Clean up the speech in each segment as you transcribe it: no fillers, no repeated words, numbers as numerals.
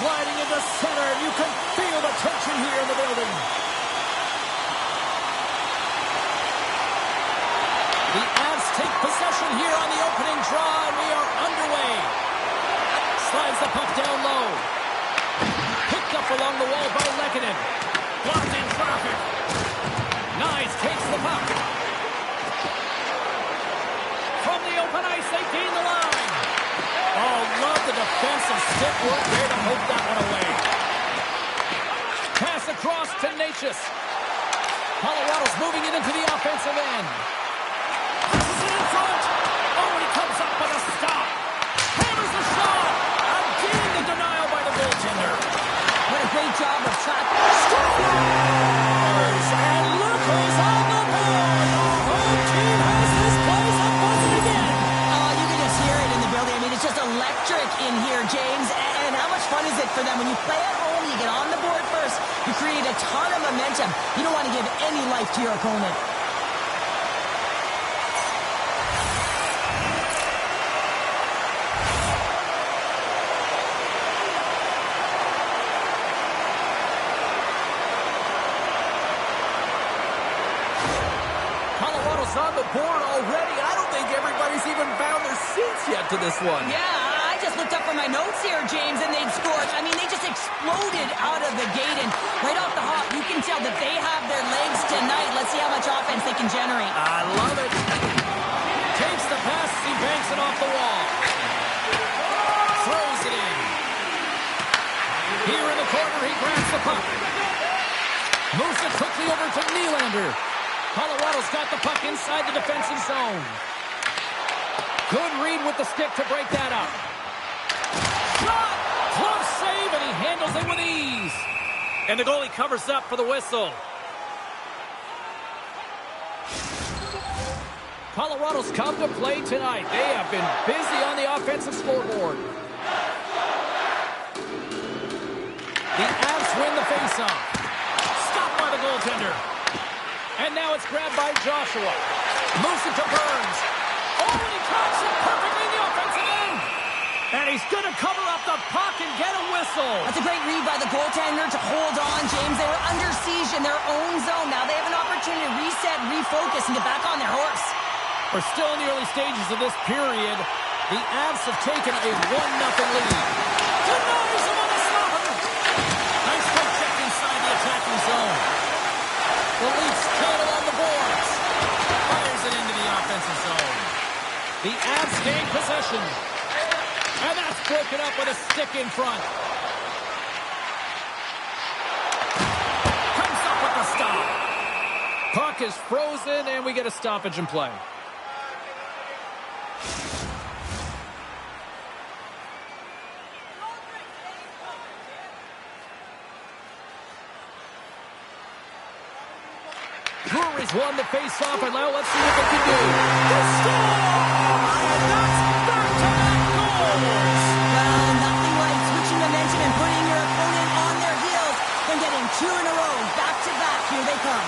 sliding into center. You can feel the tension here in the building. The Avs take possession here on the opening draw, and we are underway. Slides the puck down low. Picked up along the wall by Lehkonen. Blocked in traffic. Nyes takes the puck. From the open ice, they gain the line. Oh, love the defensive stick work there to poke that one away. Pass across to Natchez. Colorado's moving it into the offensive end. Passes it in front. Oh, and he comes up with a stop. Hammers the shot. Again, the denial by the goaltender. What a great job of tracking. Scores! And look who's on the board. The home team has this place up buzzing again. Oh, you can just hear it in the building. I mean, it's just electric in here, James. And how much fun is it for them when you play at home, you get on the board first, you create a ton of momentum. You don't want to give any life to your opponent. On the board already. I don't think everybody's even found their seats yet to this one. Yeah, I just looked up for my notes here, James, and they've scored. I mean, they just exploded out of the gate, and right off the hop, you can tell that they have their legs tonight. Let's see how much offense they can generate. I love it. Takes the pass, he banks it off the wall. Throws it in. Here in the corner, he grabs the puck. Moves it quickly over to Nylander. Colorado's got the puck inside the defensive zone. Good read with the stick to break that up. Shot! Close save, and he handles it with ease. And the goalie covers up for the whistle. Colorado's come to play tonight. They have been busy on the offensive scoreboard. The Avs win the faceoff. Stopped by the goaltender. And now it's grabbed by Joshua. Moves it to Burns. Oh, and he tracks it perfectly in the offensive end. And he's going to cover up the puck and get a whistle. That's a great read by the goaltender to hold on, James. They were under siege in their own zone. Now they have an opportunity to reset, refocus, and get back on their horse. We're still in the early stages of this period. The Avs have taken a 1-0 lead. Denies him on the stopper. Nice quick check inside the attacking zone. The Leafs get it on the boards. Fires it into the offensive zone. The Avs gain possession. And that's broken up with a stick in front. Comes up with the stop. Puck is frozen, and we get a stoppage in play. Breweries won the face-off, and now let's see what they can do. The score! And that's back-to-back goals! Well, nothing like switching momentum and putting your opponent on their heels than getting two in a row. Back-to-back, here they come.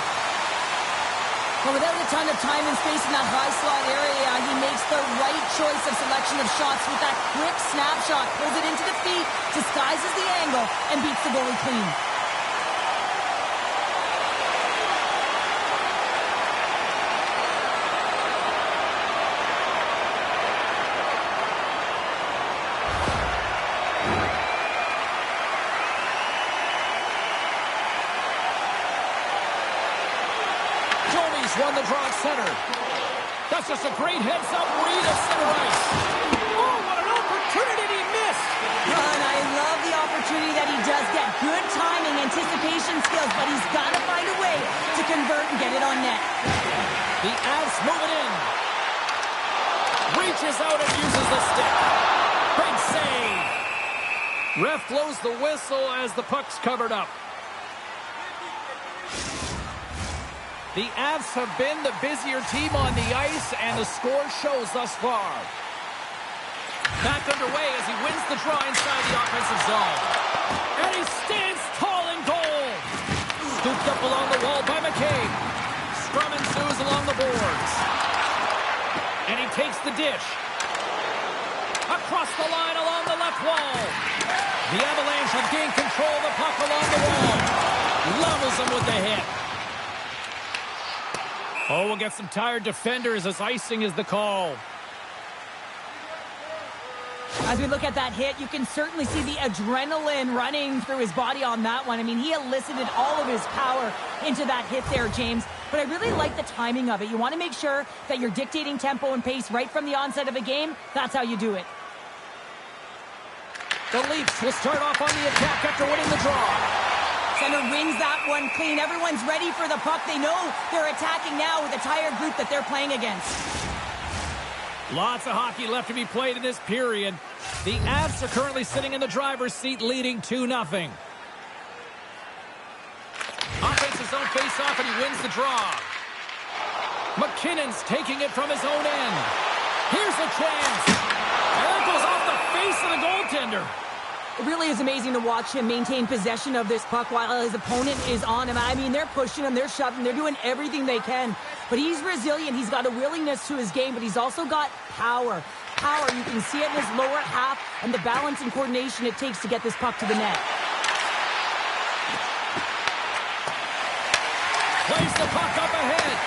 Well, without a ton of time and space in that high slot area, he makes the right choice of selection of shots with that quick snapshot. Pulls it into the feet, disguises the angle, and beats the goalie clean. Won the draw at center. That's just a great heads-up read at center ice. Oh, what an opportunity he missed! And I love the opportunity that he does get. Good timing, anticipation skills, but he's got to find a way to convert and get it on net. The Avs move it in. Reaches out and uses the stick. Big save. Ref blows the whistle as the puck's covered up. The Avs have been the busier team on the ice, and the score shows thus far. Back underway as he wins the draw inside the offensive zone. And he stands tall in goal. Scooped up along the wall by McCabe. Scrum ensues along the boards. And he takes the dish. Across the line along the left wall. The Avalanche have gained control of the puck along the wall. Levels them with the hit. Oh, we'll get some tired defenders as icing is the call. As we look at that hit, you can certainly see the adrenaline running through his body on that one. I mean, he elicited all of his power into that hit there, James. But I really like the timing of it. You want to make sure that you're dictating tempo and pace right from the onset of a game. That's how you do it. The Leafs will start off on the attack after winning the draw. Center wins that one clean. Everyone's ready for the puck. They know they're attacking now with the tired group that they're playing against. Lots of hockey left to be played in this period. The Avs are currently sitting in the driver's seat, leading 2-0. Offense his own face-off, and he wins the draw. McKinnon's taking it from his own end. Here's the chance. And that goes off the face of the goaltender. It really is amazing to watch him maintain possession of this puck while his opponent is on him. I mean, they're pushing him, they're shoving, they're doing everything they can. But he's resilient, he's got a willingness to his game, but he's also got power. Power, you can see it in his lower half and the balance and coordination it takes to get this puck to the net. Plays the puck up ahead.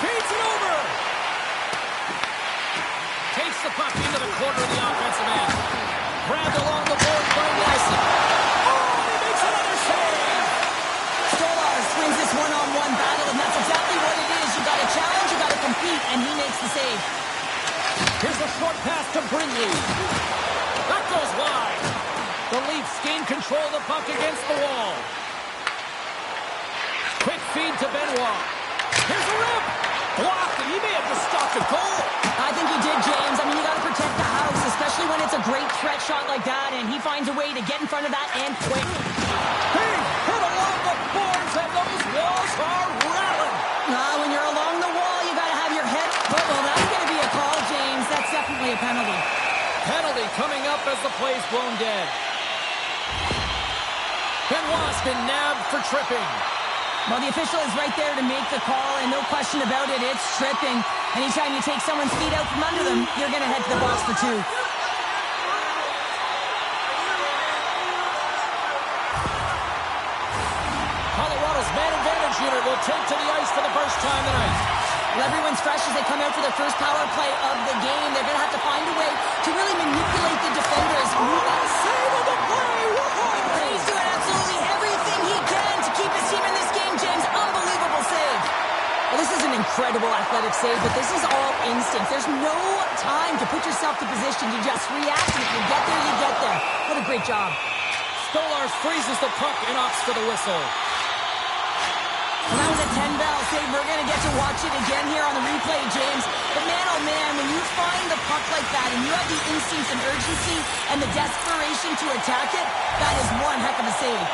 Feeds it over. Takes the puck into the corner of the offensive end. Grabbed along the board by Nelson. Oh, he makes another save. Stolarz wins this one-on-one battle, and that's exactly what it is. You got to challenge, you got to compete, and he makes the save. Here's a short pass to Brindley. That goes wide. The Leafs gain control of the puck against the wall. Quick feed to Benoit. Here's a rip. Blocked, and he may have just stopped a goal. I think he did, James. I mean, you got to protect the house, especially when it's a great threat shot like that, and he finds a way to get in front of that and quick. He hit along the boards, and those walls are rattling. When you're along the wall, you got to have your head. Well, that's going to be a call, James. That's definitely a penalty. Penalty coming up as the play's blown dead. Benoit's been nabbed for tripping. Well, the official is right there to make the call, and no question about it, it's tripping. Anytime you take someone's feet out from under them, you're going to head to the box for two. Colorado's man advantage unit will take to the ice for the first time tonight. Well, everyone's fresh as they come out for their first power play of the game. They're going to have to find a way to really manipulate the defenders. Save of the play! And he's doing absolutely everything he can to keep his team in this game, James. Unbelievable save. Well, this is an incredible athletic save, but this is all instinct. There's no time to put yourself to position. You just react, and if you get there, you get there. What a great job. Stolarz freezes the puck and opts for the whistle. Well, that was a 10-bell save. We're going to get to watch it again here on the replay, James. But man, oh man, when you find the puck like that and you have the instincts and urgency and the desperation to attack it, that is one heck of a save.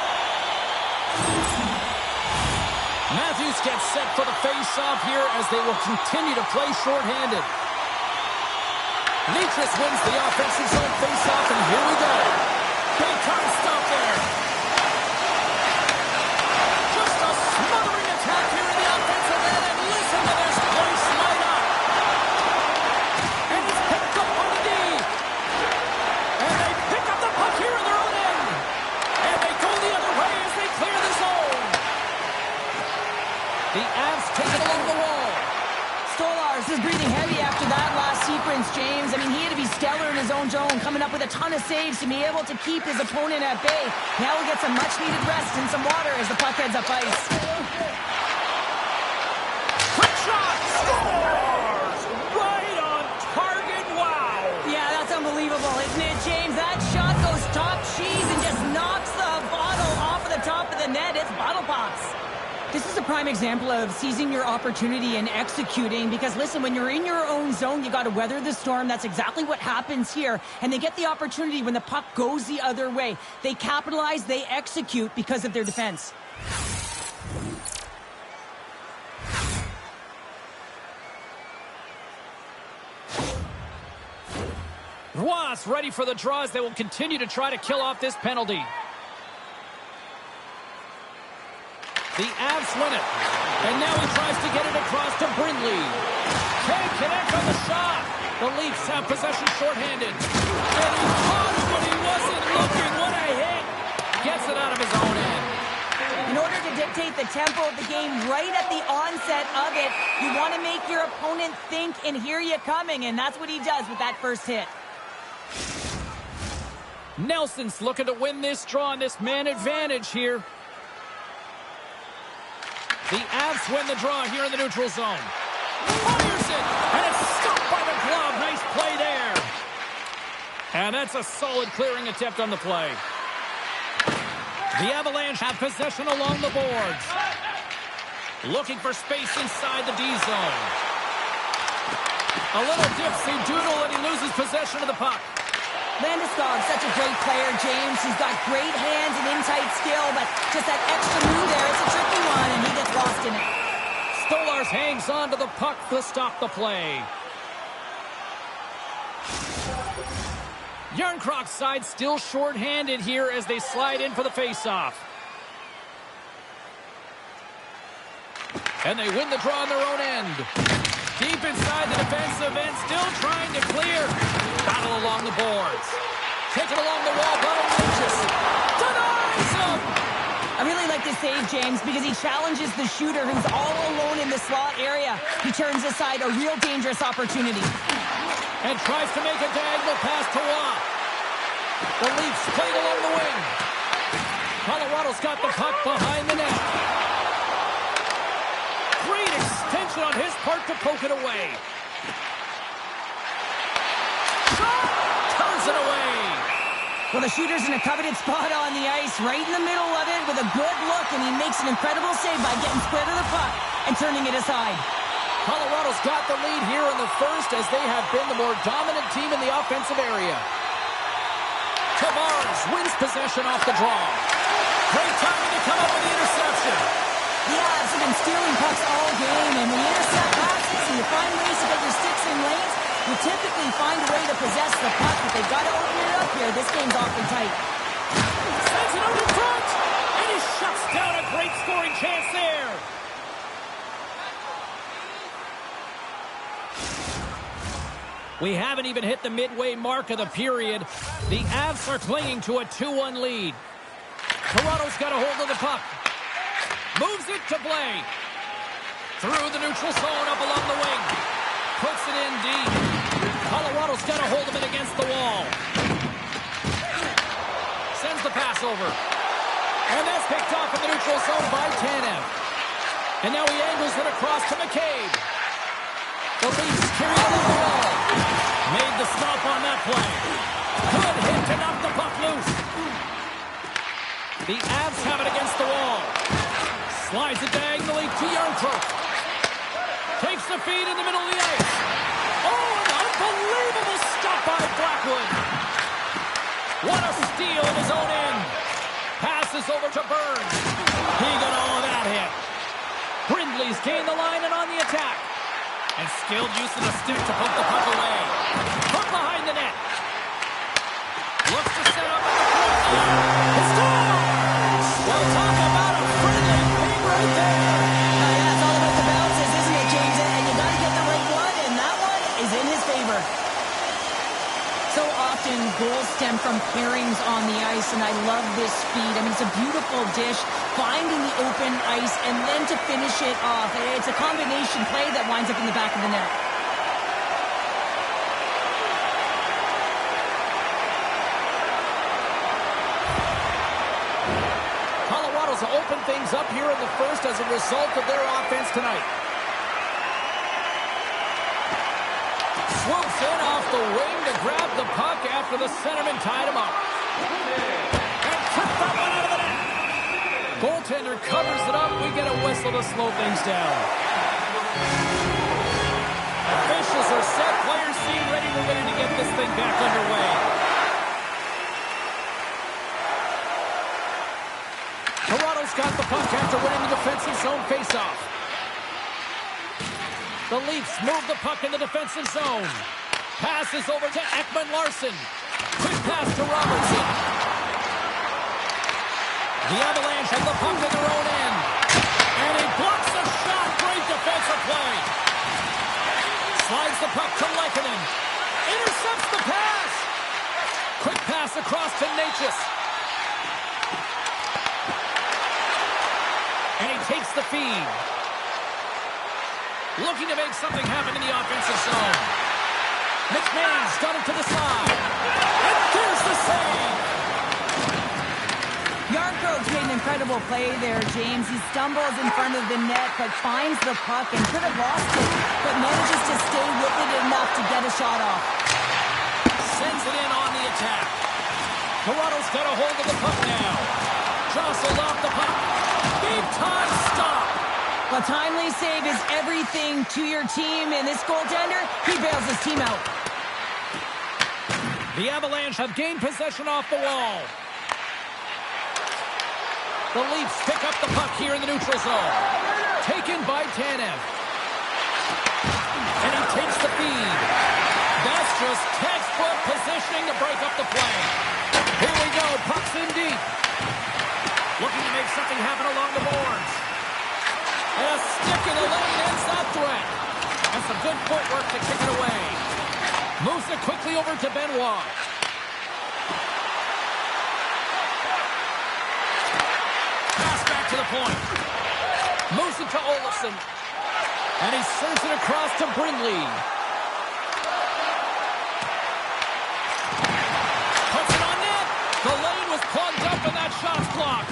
Matthews gets set for the face-off here as they will continue to play shorthanded. Nietris wins the offensive zone face-off, and here we go. Big time stop there. Just a smothering attack here in the offensive end, and listen to this place light up. And it's picked up on the D. And they pick up the puck here in their own end. And they go the other way as they clear the zone. The Avs take it along the wall. Stolarz is breathing heavy after that last sequence, James. I mean, he had to be stellar in his own zone, coming up with a ton of saves to be able to keep his opponent at bay. Now he gets some much-needed rest and some water as the puck heads up ice. Quick shot! Scores! Right on target, wow! Yeah, that's unbelievable, isn't it, James? That shot goes top cheese and just knocks the bottle off of the top of the net. It's bottle pops. This is a prime example of seizing your opportunity and executing because, listen, when you're in your own zone, you got to weather the storm. That's exactly what happens here. And they get the opportunity when the puck goes the other way. They capitalize, they execute because of their defense. Ross ready for the draws. They will continue to try to kill off this penalty. The Avs win it. And now he tries to get it across to Brindley. Can't connect on the shot. The Leafs have possession shorthanded. And he caught it when he wasn't looking. What a hit. Gets it out of his own end. In order to dictate the tempo of the game right at the onset of it, you want to make your opponent think and hear you coming, and that's what he does with that first hit. Nelson's looking to win this draw on this man advantage here. The Avs win the draw here in the neutral zone. Fires it, and it's stopped by the glove. Nice play there. And that's a solid clearing attempt on the play. The Avalanche have possession along the boards. Looking for space inside the D zone. A little dipsy-doodle, and he loses possession of the puck. Landeskog's such a great player, James. He's got great hands and in-tight skill, but just that extra move there, it's a tricky one, and he gets lost in it. Stolarz hangs on to the puck to stop the play. Järnkrok's side still short-handed here as they slide in for the face-off. And they win the draw on their own end. Deep inside the defensive end, still trying to clear. Battle along the boards. Taken along the wall, bottom reaches. Denies him! I really like this save, James, because he challenges the shooter who's all alone in the slot area. He turns aside a real dangerous opportunity. And tries to make a diagonal pass to Waugh. The Leafs played along the wing. Colorado's got the puck behind the net. Great extension on his part to poke it away. Shot! Turns it away. Well, the shooter's in a coveted spot on the ice, right in the middle of it with a good look, and he makes an incredible save by getting square to the puck and turning it aside. Colorado's got the lead here in the first as they have been the more dominant team in the offensive area. Tavares wins possession off the draw. Great timing to come up with the interception. The Avs have been stealing pucks all game, and when you intercept passes and you find ways to get your sticks in lanes, you typically find a way to possess the puck, but they've got to open it up here. This game's awfully tight. Sends it out in front, and he shuts down a great scoring chance there. We haven't even hit the midway mark of the period. The Avs are clinging to a 2-1 lead. Toronto's got a hold of the puck. Moves it to Blais. Through the neutral zone, up along the wing. Puts it in deep. Colorado's got a hold of it against the wall. Sends the pass over. And that's picked off in the neutral zone by Tanev. And now he angles it across to McCabe. The Leafs carry it along the wall. Made the stop on that play. Good hit to knock the puck loose. The Avs have it against the wall. Slides it diagonally to Järnkrok. Takes the feed in the middle of the ice. Oh, an unbelievable stop by Blackwood. What a steal in his own end. Passes over to Burns. He got all of that hit. Brindley's gained the line and on the attack. And skilled use of the stick to poke the puck away. From behind the net. Looks to set up at the point. It's scores! Well, talk about a friendly thing right there. Yeah, it's all about the bounces, isn't it, James? And you got to get the right one, and that one is in his favor. So often, goals stem from pairings on the ice, and I love this speed. I mean, it's a beautiful dish, finding the open ice, and then to finish it off. It's a combination play that winds up in the back of the net. Colorado's opened things up here in the first as a result of their offense tonight. Swoops in off the wing to grab the puck after the centerman tied him up. And took that one out of the net. Goaltender covers it up. We get a whistle to slow things down. Officials are set. Players seem ready. We're ready to get this thing back underway. Toronto's got the puck after winning the defensive zone faceoff. The Leafs move the puck in the defensive zone. Passes over to Ekman-Larsson. Quick pass to Robertson. The Avalanche have the puck in their own end. And he blocks a shot. Great defensive play. Slides the puck to Lehkonen. tenacious. And he takes the feed. Looking to make something happen in the offensive zone. McMahon's got it to the side. And there's the save. Yarncroke's made an incredible play there, James. He stumbles in front of the net, but finds the puck and could have lost it, but manages to stay with it enough to get a shot off. Sends it in on the attack. Toronto's got a hold of the puck now. Jostled off the puck. Big time stop. A timely save is everything to your team, and this goaltender, he bails his team out. The Avalanche have gained possession off the wall. The Leafs pick up the puck here in the neutral zone. Taken by Tanev. And he takes the feed. That's just textbook positioning to break up the play. Here we go. Puck's in deep. Looking to make something happen along the boards. And a stick in the lane ends that threat. And some good footwork to kick it away. Moves it quickly over to Benoit. Pass back to the point. Moves it to Olofsson. And he serves it across to Brindley. Puts it on net. The lane was plugged up and that shot's blocked.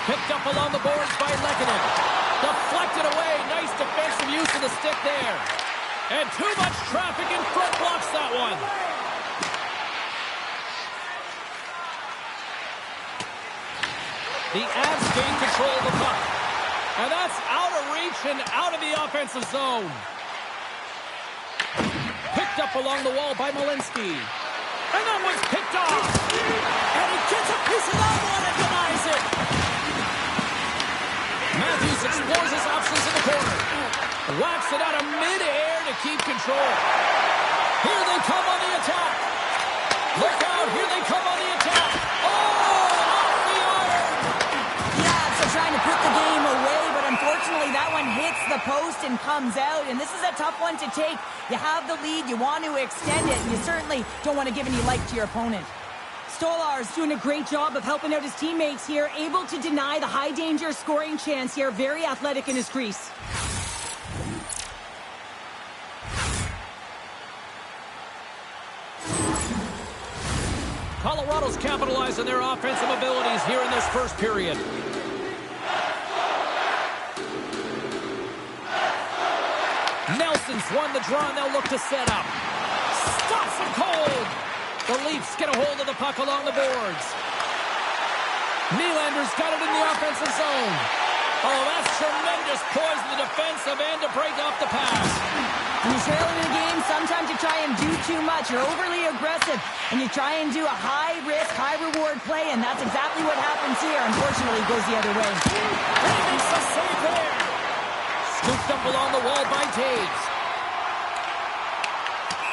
Picked up along the boards by Lehkonen. Deflected away. Nice defensive use of the stick there. And too much traffic in front blocks that one. The Avs gain control of the puck. And that's out of reach and out of the offensive zone. Picked up along the wall by Malinsky. And that one's picked off. And he gets a piece of that one and denies it. Matthews explores his options in the corner. Whacks it out of midair to keep control. Here they come on the attack. Look out, here they come on the attack. Oh, off the iron. Yeah, so trying to put the game away, but unfortunately that one hits the post and comes out, and this is a tough one to take. You have the lead, you want to extend it, and you certainly don't want to give any life to your opponent. Stolar's doing a great job of helping out his teammates here, able to deny the high-danger scoring chance here. Very athletic in his crease. Colorado's capitalizing their offensive abilities here in this first period. Nelson's won the draw, and they'll look to set up. Stops it cold. The Leafs get a hold of the puck along the boards. Nylander's got it in the offensive zone. Oh, that's tremendous poise in the defensive end to break off the pass. When you're trailing in a game, sometimes you try and do too much. You're overly aggressive, and you try and do a high-risk, high-reward play, and that's exactly what happens here. Unfortunately, it goes the other way. And he makes a save there. Scooped up along the wall by Taves.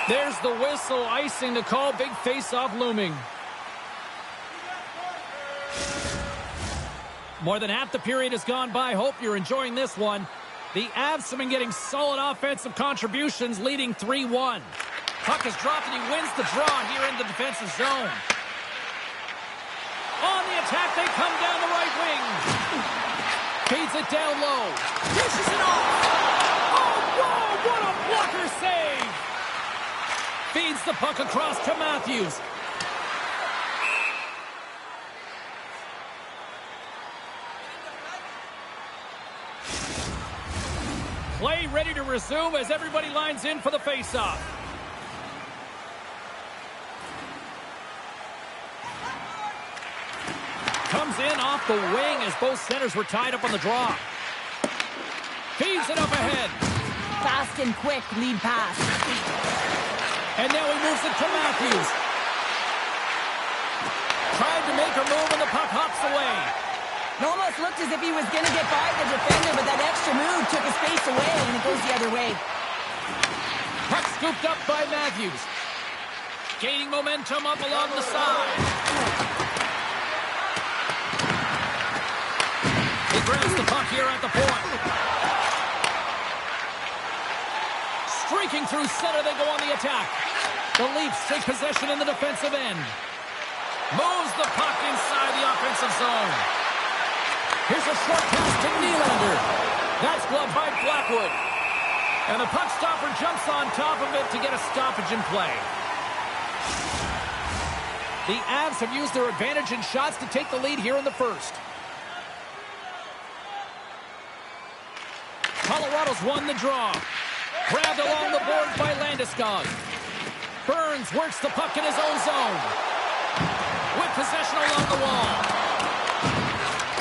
There's the whistle, icing to call. Big face-off looming. More than half the period has gone by. Hope you're enjoying this one. The Avs have been getting solid offensive contributions, leading 3-1. Puck is dropped, and he wins the draw here in the defensive zone. On the attack, they come down the right wing. Feeds it down low. Dishes it off. Oh, whoa, what a blocker save. Feeds the puck across to Matthews. Play ready to resume as everybody lines in for the faceoff. Comes in off the wing as both centers were tied up on the draw. Feeds it up ahead. Fast and quick lead pass. And now he moves it to Matthews. Tried to make a move and the puck hops away. It almost looked as if he was going to get by the defender, but that extra move took his space away, and it goes the other way. Puck scooped up by Matthews. Gaining momentum up along the side. He grabs the puck here at the point. Streaking through center, they go on the attack. The Leafs take possession in the defensive end. Moves the puck inside the offensive zone. Here's a short pass to Nylander. That's gloved by Blackwood. And the puck stopper jumps on top of it to get a stoppage in play. The Avs have used their advantage in shots to take the lead here in the first. Colorado's won the draw. Grabbed along the boards by Landeskog. Burns works the puck in his own zone. With possession along the wall.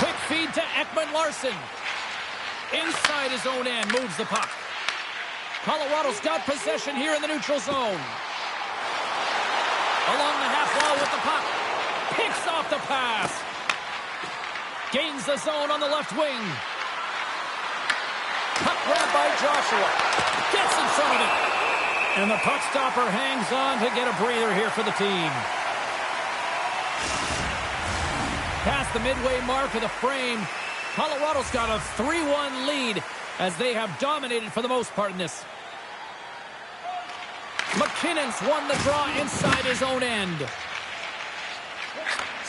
Quick feed to Ekman-Larsson. Inside his own end, moves the puck. Colorado's got possession here in the neutral zone. Along the half wall with the puck. Picks off the pass. Gains the zone on the left wing. Puck grabbed by Joshua. Gets in front of it. And the puck stopper hangs on to get a breather here for the team. Past the midway mark of the frame, Colorado's got a 3-1 lead as they have dominated for the most part in this. McKinnon's won the draw inside his own end.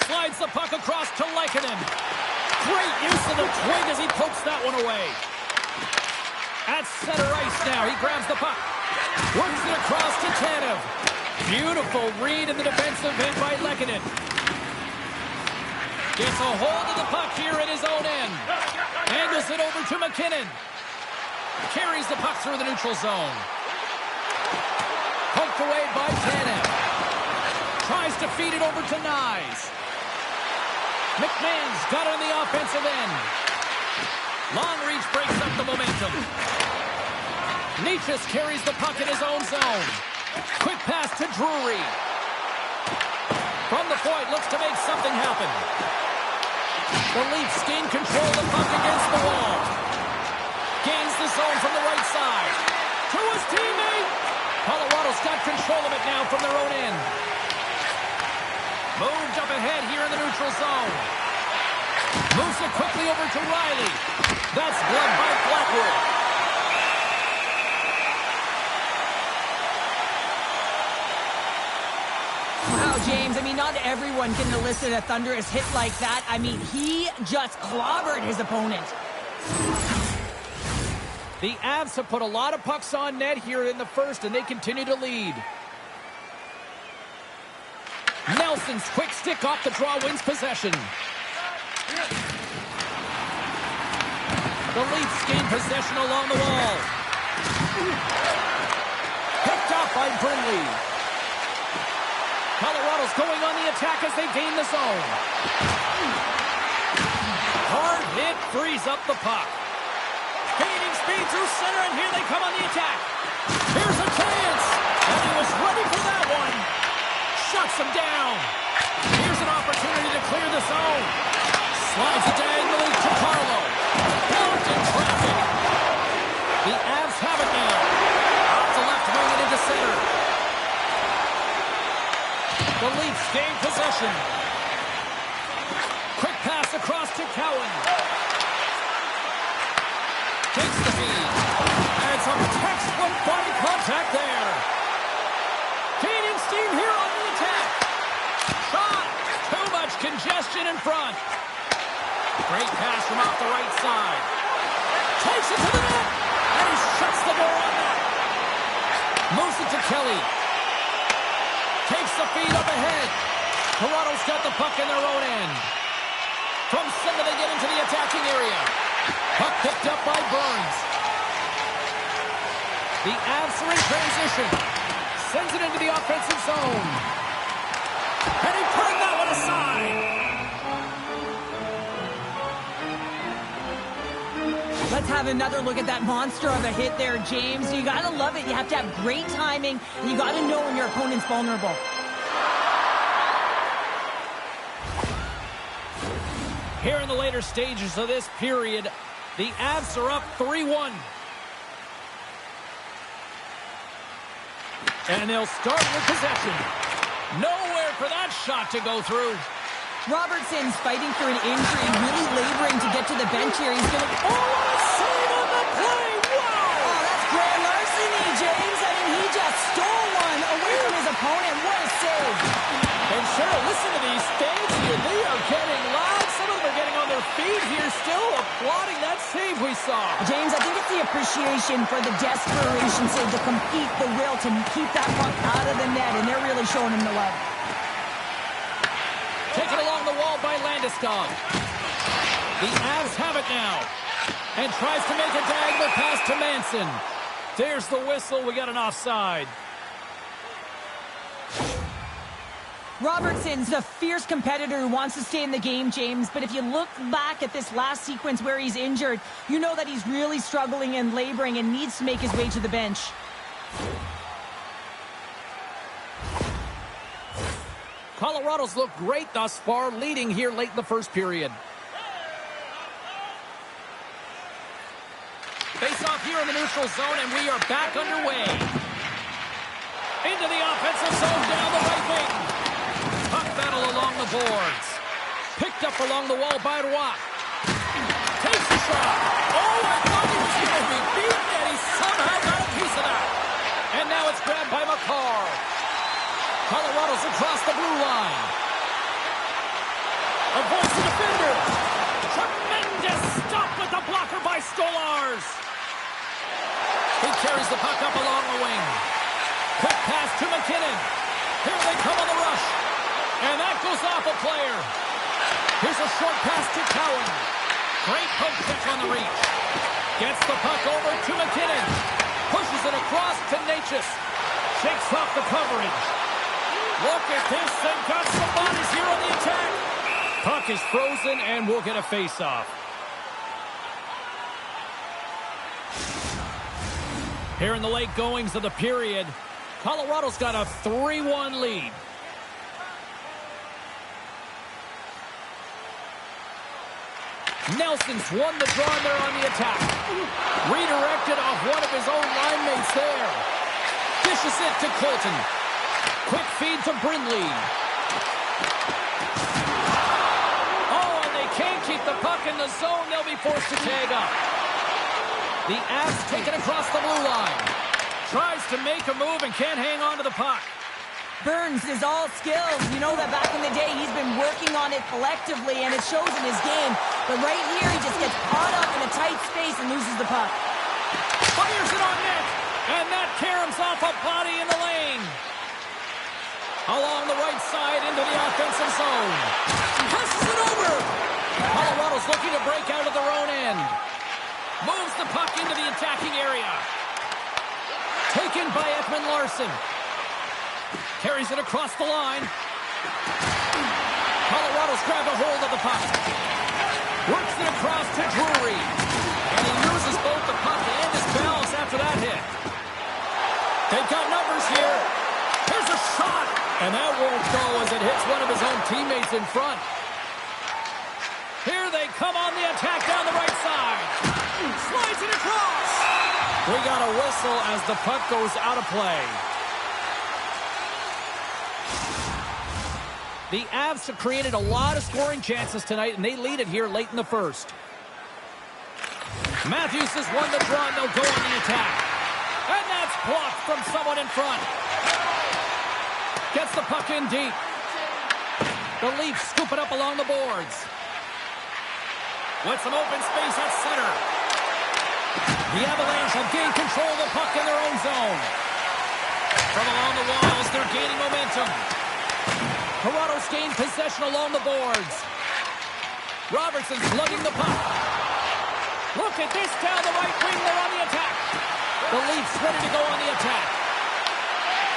Slides the puck across to Lehkonen. Great use of the twig as he pokes that one away. At center ice now, he grabs the puck. Works it across to Tanev. Beautiful read in the defensive end by Lehkonen. Gets a hold of the puck here in his own end. Angles it over to McKinnon. Carries the puck through the neutral zone. Poked away by Tanev. Tries to feed it over to Nyes. McMahon's got it on the offensive end. Long reach breaks up the momentum. Nietzsche carries the puck in his own zone. Quick pass to Drury. From the point, looks to make something happen. The Leafs gain control of the puck against the wall. Gains the zone from the right side. To his teammate. Colorado's got control of it now from their own end. Moved up ahead here in the neutral zone. Moves it quickly over to Riley. That's gloved by Blackwood. Wow, James, I mean, not everyone can elicit a thunderous hit like that. I mean, he just clobbered his opponent. The Avs have put a lot of pucks on net here in the first, and they continue to lead. Nelson's quick stick off the draw wins possession. The Leafs gain possession along the wall. Picked off by Brindley. Colorado's going on the attack as they gain the zone. Hard hit frees up the puck. Gaining speed through center, and here they come on the attack. Here's a chance. And he was ready for that one. Shuts him down. Here's an opportunity to clear the zone. Slides it diagonally to Carlo. Blocked in traffic. The Avs have it now. Off the left wing and into center. The Leafs gain possession. Quick pass across to Cowan. Takes the feed. And some textbook body contact there. Gaining steam here on the attack. Shot. Too much congestion in front. Great pass from off the right side. Takes it to the net. And he shuts the door on that. Moves it to Kelly. Takes the feed up ahead. Toronto's got the puck in their own end. From center they get into the attacking area. Puck picked up by Burns. The Avs are in transition. Sends it into the offensive zone. And he putting that one aside. Let's have another look at that monster of a hit there, James. You gotta love it. You have to have great timing, and you gotta know when your opponent's vulnerable. Here in the later stages of this period, the Avs are up 3-1. And they'll start with possession. Nowhere for that shot to go through. Robertson's fighting through an injury, really laboring to get to the bench here. He's gonna... Oh, what a save on the play! Wow! Oh, that's grand larceny, James. I mean, he just stole one away from his opponent. their feet here, still applauding that save we saw. James, I think it's the appreciation for the desperation save, to compete, the will to keep that puck out of the net, and they're really showing him the love. Taken along the wall by Landeskog. The Avs have it now. And tries to make a diagonal pass to Manson. There's the whistle. We got an offside. Robertson's a fierce competitor who wants to stay in the game, James. But if you look back at this last sequence where he's injured, you know that he's really struggling and laboring and needs to make his way to the bench. Colorado's looked great thus far, leading here late in the first period. Face off here in the neutral zone, and we are back underway. Into the offensive zone, down the right wing. Puck battle along the boards. Picked up along the wall by Roy. Takes the shot. Oh, I thought he was going to be beaten, and he somehow got a piece of that. And now it's grabbed by McCarr. Colorado's across the blue line. Avoids the defender. Tremendous stop with the blocker by Stolarz. He carries the puck up along the wing. Quick pass to McKinnon. Here they come on the rush. And that goes off a player. Here's a short pass to Cowan. Great poke check on the reach. Gets the puck over to McKinnon. Pushes it across to Natchez. Shakes off the coverage. Look at this. They've got some bodies here on the attack. Puck is frozen and we'll get a face-off. Here in the late goings of the period, Colorado's got a 3-1 lead. Nelson's won the draw there on the attack. Redirected off one of his own line mates there. Dishes it to Colton. Quick feed to Brindley. Oh, and they can't keep the puck in the zone. They'll be forced to tag up. The Avs take it across the blue line. Tries to make a move and can't hang on to the puck. Burns is all skills. You know that back in the day, he's been working on it collectively, and it shows in his game. But right here, he just gets caught up in a tight space and loses the puck. Fires it on net, and that caroms off a body in the lane. Along the right side into the offensive zone. Passes it over. Colorado's looking to break out of their own end. Moves the puck into the attacking area. Taken by Ekman Larsson. Carries it across the line. Colorado's grabbed a hold of the puck. Works it across to Drury. And he loses both the puck and his balance after that hit. They've got numbers here. Here's a shot. And that won't go as it hits one of his own teammates in front. Here they come on the attack down the right side. Slides it across. We got a whistle as the puck goes out of play. The Avs have created a lot of scoring chances tonight, and they lead it here late in the first. Matthews has won the draw, and they'll go on the attack. And that's blocked from someone in front. Gets the puck in deep. The Leafs scoop it up along the boards. With some open space at center. The Avalanche have gained control of the puck in their own zone. From along the walls, they're gaining momentum. Colorado's gained possession along the boards. Robertson's lugging the puck. Look at this down the right wing. They're on the attack. The Leafs ready to go on the attack.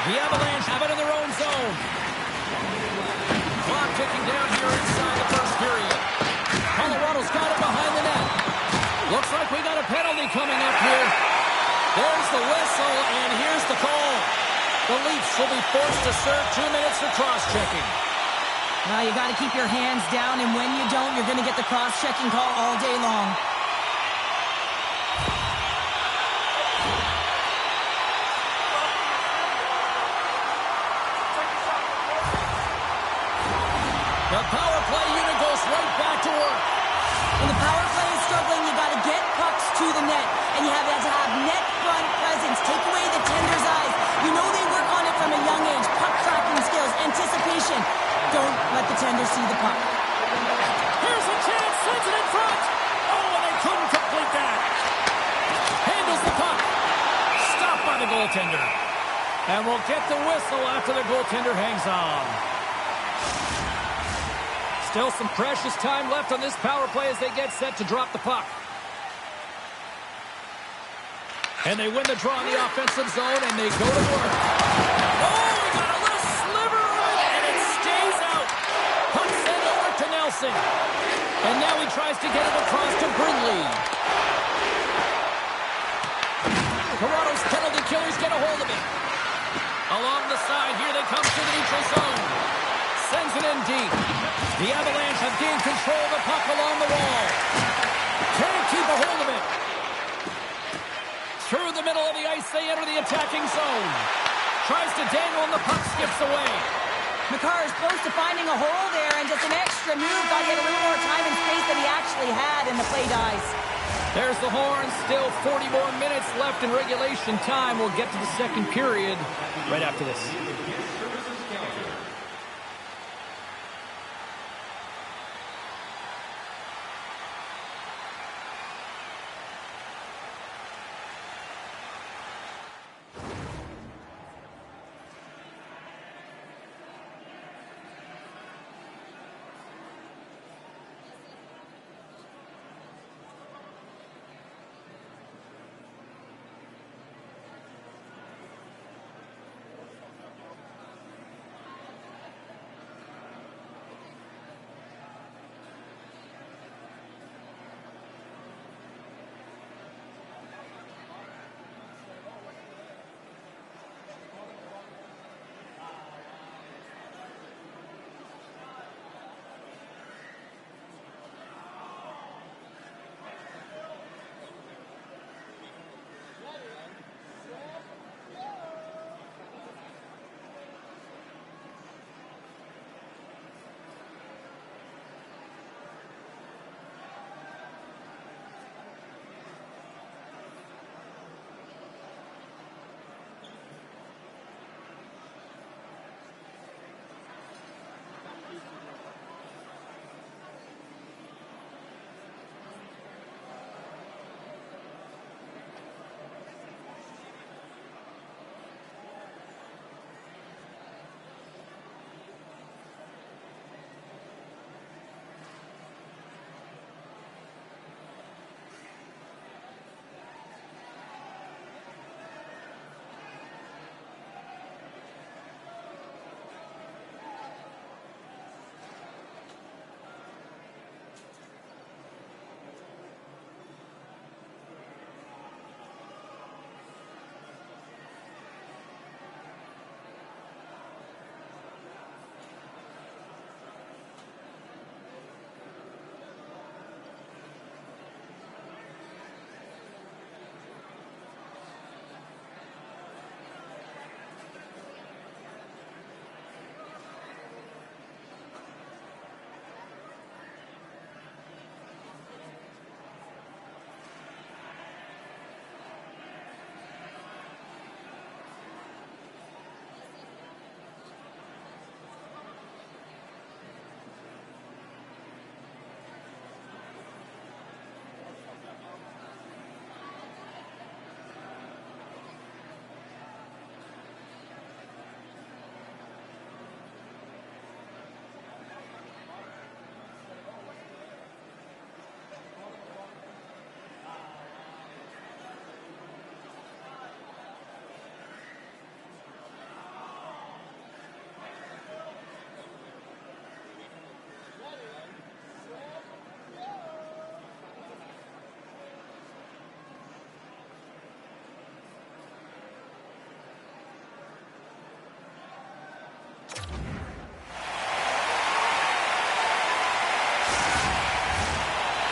The Avalanche have it in their own zone. Clock ticking down here inside the first period. Colorado's got it behind the net. Looks like we got a penalty coming up here. There's the whistle, and here's the call. The Leafs will be forced to serve 2 minutes for cross-checking. Now you got to keep your hands down, and when you don't, you're going to get the cross-checking call all day long. The power play unit goes right back to work. When the power play is struggling, you got to get pucks to the net, and you have to have net front presence. Take away the tender's eyes. You know they work on it from a young age. Puck tracking skills, anticipation. Don't let the tender see the puck. Here's a chance. Sends it goaltender. And we'll get the whistle after the goaltender hangs on. Still some precious time left on this power play as they get set to drop the puck. And they win the draw in the offensive zone, and they go to work. Oh, we got a little sliver of it, and it stays out. Puck sent over to Nelson. And now he tries to get it across to Brindley. Toronto's penalty killers get a hold of it. Along the side, here they come to the neutral zone. Sends it in deep. The Avalanche have gained control of the puck along the wall. Can't keep a hold of it. Through the middle of the ice, they enter the attacking zone. Tries to dangle, and the puck skips away. Makar is close to finding a hole there, and just an extra move. Got to get a little more time and space than he actually had, and the play dies. There's the horn. Still 40 more minutes left in regulation time. We'll get to the second period right after this.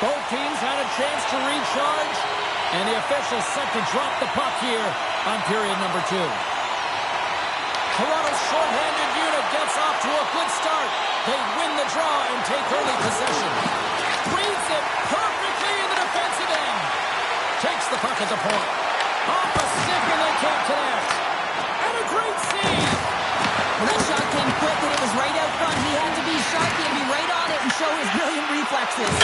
Both teams had a chance to recharge, and the officials set to drop the puck here on period number 2. Toronto's shorthanded unit gets off to a good start. They win the draw and take early possession. Reads it perfectly in the defensive end. Takes the puck at the point. Off a stick, and they can't connect. And a great save. Well, that shot came quick, and it was right out front. He had to be sharp. He had to be right on it and show his brilliant reflexes.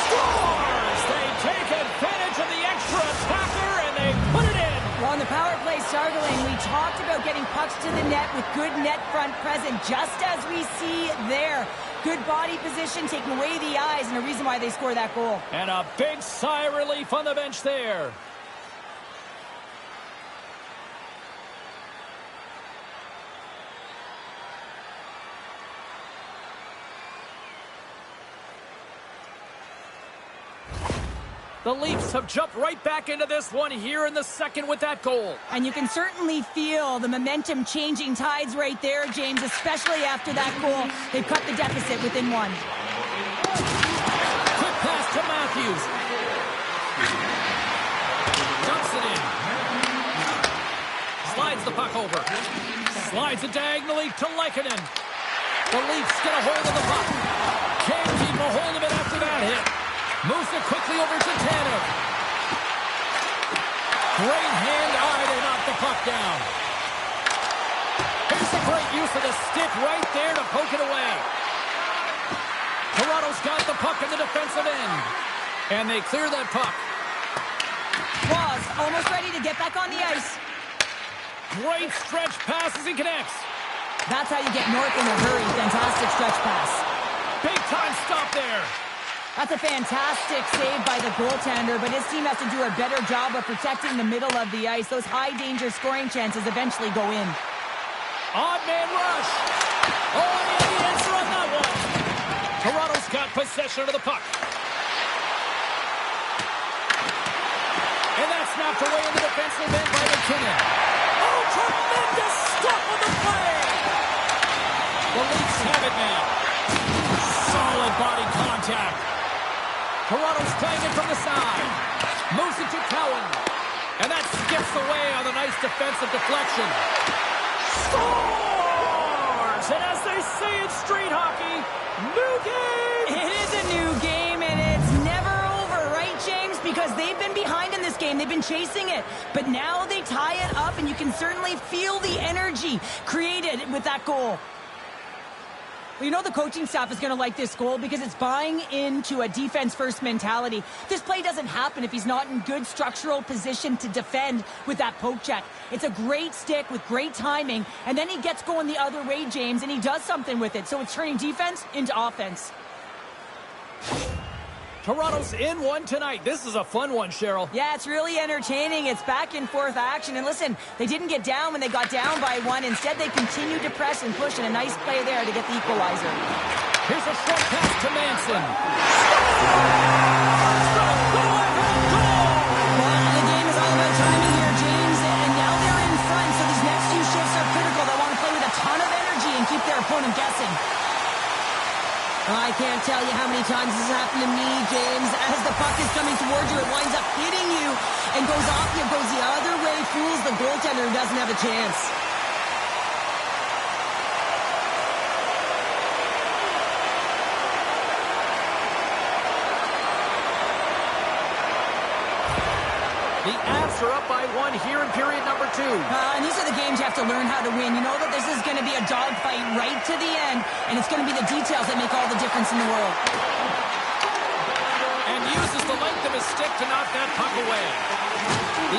Scores! They take advantage of the extra attacker, and they put it in. Well, on the power play, struggling. getting pucks to the net with good net front present, just as we see there. Good body position, taking away the eyes, and a reason why they score that goal. And a big sigh of relief on the bench there. The Leafs have jumped right back into this one here in the second with that goal. And you can certainly feel the momentum changing tides right there, James, especially after that goal. They've cut the deficit within one. Quick pass to Matthews. Dumps it in. Slides the puck over. Slides it diagonally to Lehkonen. The Leafs get a hold of the puck. Can't keep a hold of it after that hit. Moves it quickly over to Tanev. Great hand-eye to knock the puck down. Here's a great use of the stick right there to poke it away. Toronto's got the puck in the defensive end. And they clear that puck. Ross almost ready to get back on the ice. Great stretch pass as he connects. That's how you get north in a hurry. Fantastic stretch pass. Big time stop there. That's a fantastic save by the goaltender, but his team has to do a better job of protecting the middle of the ice. Those high-danger scoring chances eventually go in. Odd man rush. Oh, and he had the answer on that one. Toronto's got possession of the puck. And that's knocked away in the defensive end by McKinnon. Oh, tremendous stop on the play. The Leafs have it now. Solid body contact. Toronto's playing it from the side. Moves it to Cowan. And that skips away on a nice defensive deflection. Scores! And as they say in street hockey, new game! It is a new game, and it's never over, right, James? Because they've been behind in this game. They've been chasing it. But now they tie it up, and you can certainly feel the energy created with that goal. Well, you know the coaching staff is going to like this goal because it's buying into a defense-first mentality. This play doesn't happen if he's not in good structural position to defend with that poke check. It's a great stick with great timing, and then he gets going the other way, James, and he does something with it. So it's turning defense into offense. Toronto's in one tonight. This is a fun one, Cheryl. Yeah, it's really entertaining. It's back and forth action. And listen, they didn't get down when they got down by one. Instead, they continued to press and push, and a nice play there to get the equalizer. Here's a short pass to Manson. Well, the game is all about timing here, James. And now they're in front, so these next few shifts are critical. They want to play with a ton of energy and keep their opponent guessing. I can't tell you how many times this has happened to me, James. As the puck is coming towards you, it winds up hitting you and goes off you, goes the other way, fools the goaltender who doesn't have a chance. The Avs are up by one here in period number 2. And these are the games you have to learn how to win. You know that this is going to be a dogfight right to the end, and it's going to be the details that make all the difference in the world. And uses the length of his stick to knock that puck away.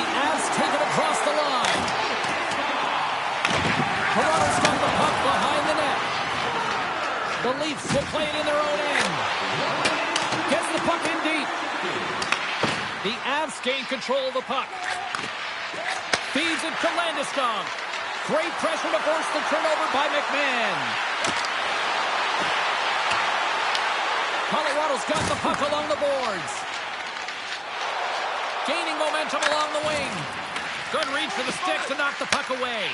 The Avs take it across the line. Toronto's got the puck behind the net. The Leafs will play it in their own end. Gets the puck in deep. The Avs gain control of the puck. Feeds it to Landeskog. Great pressure to force the turnover by McMahon. Colorado's got the puck along the boards. Gaining momentum along the wing. Good reach for the stick to knock the puck away.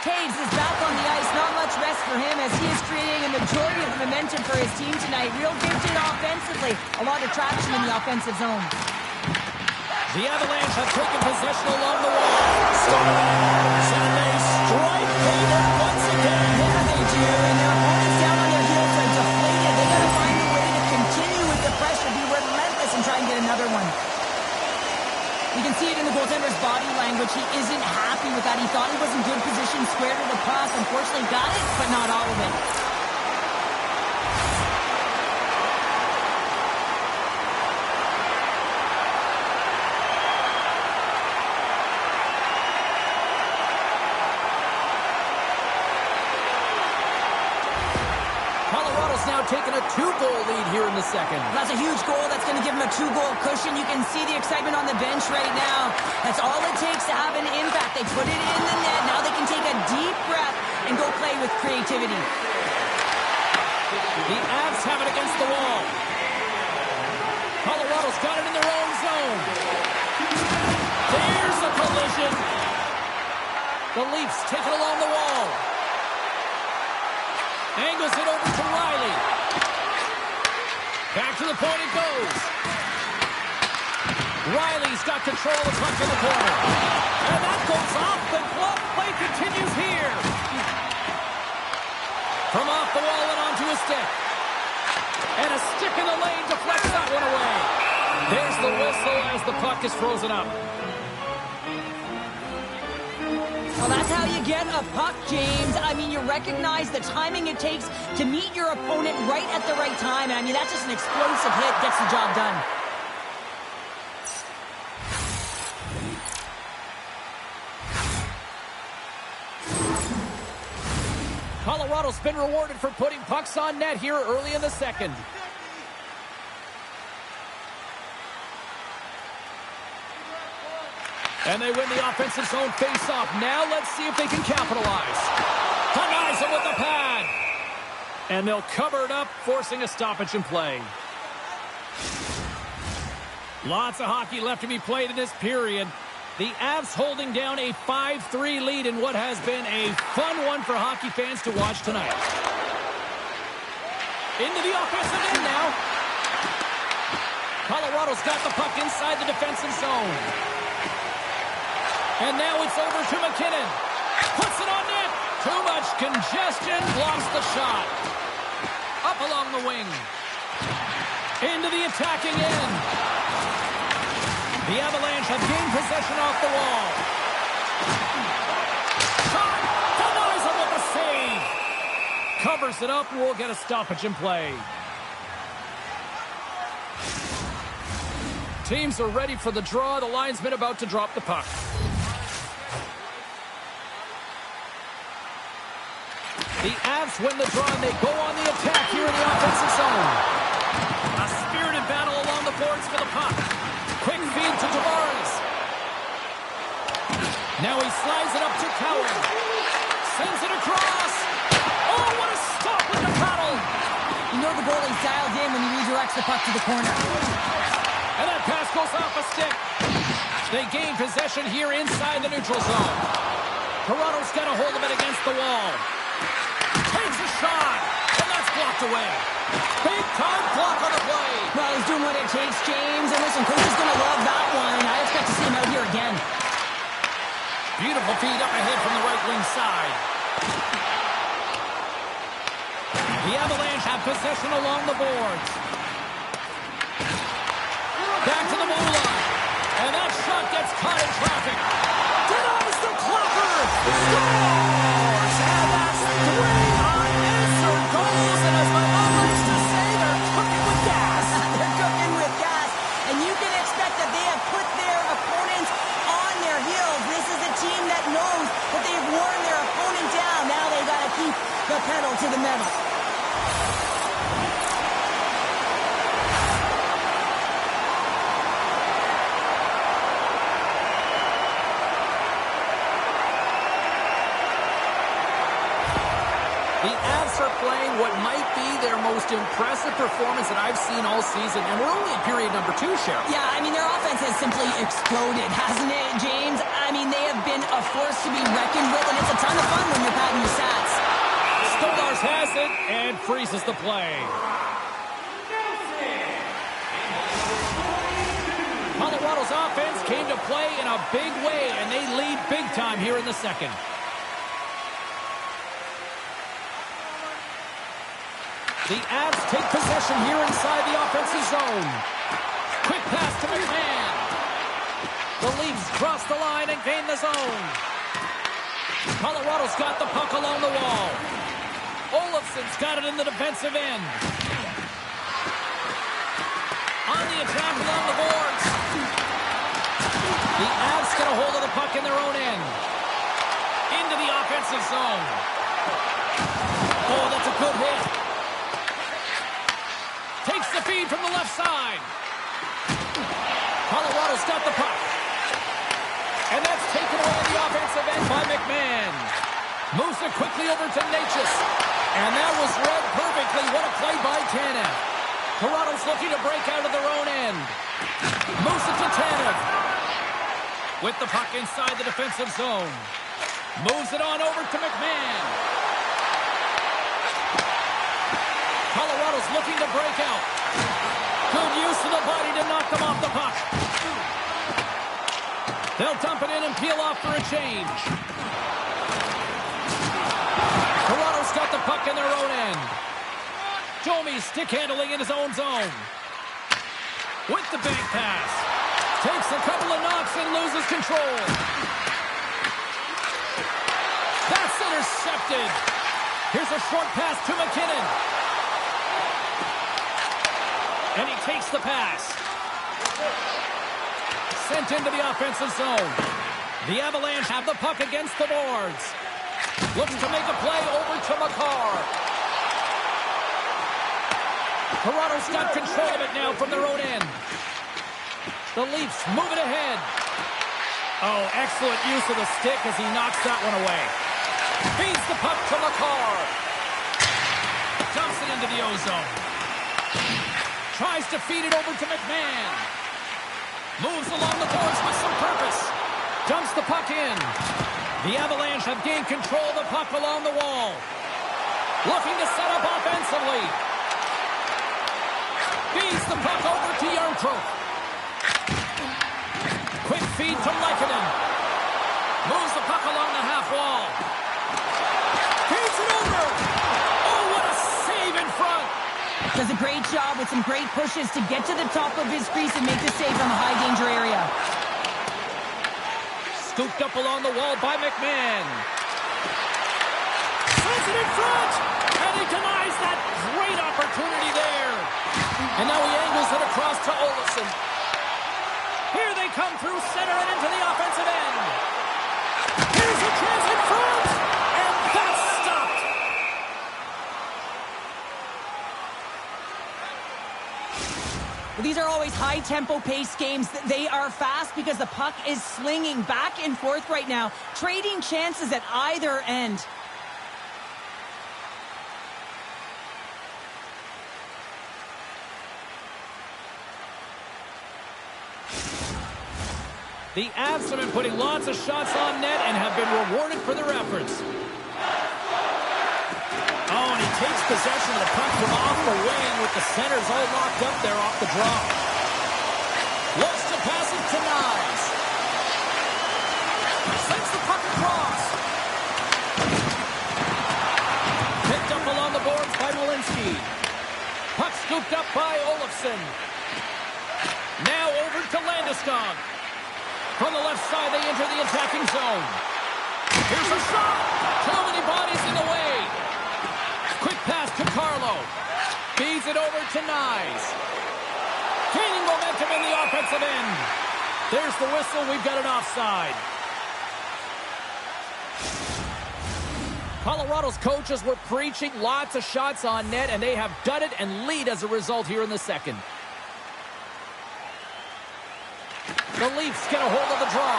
Taves is back on the ice. Not much rest for him as he is creating a majority of the momentum for his team tonight. Real gifted offensively. A lot of traction in the offensive zone. The Avalanche have taken possession along the wall. Scores! And they strike Vader once again. Yeah, they do. And their opponents down on their heels are deflated. They got to find a way to continue with the pressure, be relentless, and try and get another one. You can see it in the goaltender's body language. He isn't happy with that. He thought he was in good position, square to the puck. Unfortunately, got it, but not all of it. 2-goal lead here in the second. That's a huge goal. That's going to give them a 2-goal cushion. You can see the excitement on the bench right now. That's all it takes to have an impact. They put it in the net. Now they can take a deep breath and go play with creativity. The Avs have it against the wall. Colorado's got it in their own zone. There's a collision. The Leafs take it along the wall. Angles it over to Riley. Back to the point it goes. Riley's got control of the puck in the corner. And that goes off. The glove play continues here. From off the wall and onto a stick. And a stick in the lane deflects that one away. There's the whistle as the puck is frozen up. Well, that's how you get a puck, James. I mean, you recognize the timing it takes to meet your opponent right at the right time. And I mean, that's just an explosive hit, gets the job done. Colorado's been rewarded for putting pucks on net here early in the second. And they win the offensive zone face-off. Now let's see if they can capitalize. Denies him with the pad. And they'll cover it up, forcing a stoppage in play. Lots of hockey left to be played in this period. The Avs holding down a 5-3 lead in what has been a fun one for hockey fans to watch tonight. Into the offensive end now. Colorado's got the puck inside the defensive zone. And now it's over to McKinnon. Puts it on net. Too much congestion. Blocks the shot. Up along the wing. Into the attacking end. The Avalanche have gained possession off the wall. Shot. Denies him with a save. Covers it up and we'll get a stoppage in play. Teams are ready for the draw. The linesman about to drop the puck. The Avs win the draw, and they go on the attack here in the offensive zone. A spirited battle along the boards for the puck. Quick feed to Tavares. Now he slides it up to Cowan. Sends it across. Oh, what a stop with the paddle. You know the goalie's dialed in when he redirects the puck to the corner. And that pass goes off a stick. They gain possession here inside the neutral zone. Toronto's got a hold of it against the wall. Takes a shot, and that's blocked away. Big-time block on the play. Well, he's doing what it takes, James. And listen, Coach is going to love that one. I expect to see him out here again. Beautiful feed up ahead from the right wing side. The Avalanche have possession along the boards. Back to the blue line. And that shot gets caught in traffic. Denies the clocker. Scores! And that's 3 unanswered goals. And as my mom likes to say, they're cooking with gas. They're cooking with gas. And you can expect that they have put their opponents on their heels. This is a team that knows that they've worn their opponent down. Now they got to keep the pedal to the metal. The Avs are playing what might be their most impressive performance that I've seen all season. And we're only in period number 2, Cheryl. Yeah, I mean, their offense has simply exploded, hasn't it, James? I mean, they have been a force to be reckoned with, and it's a ton of fun when you're padding your stats. Stolarz has it and freezes the play. Colorado's offense came to play in a big way, and they lead big time here in the second. The Avs take possession here inside the offensive zone. Quick pass to McMahon. The Leafs cross the line and gain the zone. Colorado's got the puck along the wall. Olofsson's got it in the defensive end. On the attack along the boards. The Avs get a hold of the puck in their own end. Into the offensive zone. Oh, that's a good hit. speed from the left side. Colorado's got the puck. And that's taken away in the offensive end by McMahon. Moves it quickly over to Natchez. And that was read perfectly. What a play by Tanev. Toronto's looking to break out of their own end. Moves it to Tanev. With the puck inside the defensive zone. Moves it on over to McMahon. Colorado's looking to break out. Good use of the body to knock them off the puck. They'll dump it in and peel off for a change. Toronto's got the puck in their own end. Domi stick handling in his own zone. With the bank pass. Takes a couple of knocks and loses control. That's intercepted. Here's a short pass to McKinnon. And he takes the pass. Sent into the offensive zone. The Avalanche have the puck against the boards. Looks to make a play over to McCarr. Toronto's got control of it now from their own end. The Leafs move it ahead. Oh, excellent use of the stick as he knocks that one away. Feeds the puck to McCarr. Dumps it into the O-zone. Tries to feed it over to McMahon. Moves along the boards with some purpose. Dumps the puck in. The Avalanche have gained control of the puck along the wall. Looking to set up offensively. Feeds the puck over to Yarncroke. Quick feed to Lehkonen. Moves the puck along the half wall. Feeds it over. Oh, what a save in front. Does a great job with some great pushes to get to the top of his crease and make the save from a high danger area. Scooped up along the wall by McMahon. Sends it in front. And he denies that great opportunity there. And now he angles it across to Olofsson. Here they come through center and into the offensive end. Here's a chance in front. And that's stopped. These are always high-tempo pace games. They are fast because the puck is slinging back and forth right now, trading chances at either end. The Avs have been putting lots of shots on net and have been rewarded for their efforts. Oh, and he takes possession of the puck from off the wing with the centers all locked up there off the draw. Looks to pass it to Nyes. Sends the puck across. Picked up along the boards by Malinsky. Puck scooped up by Olofsson. Now over to Landeskog. From the left side, they enter the attacking zone. Here's a shot. Too many bodies in the way. Quick pass to Carlo. Feeds it over to Nyes. Gaining momentum in the offensive end. There's the whistle. We've got an offside. Colorado's coaches were preaching lots of shots on net, and they have done it and lead as a result here in the second. The Leafs get a hold of the draw.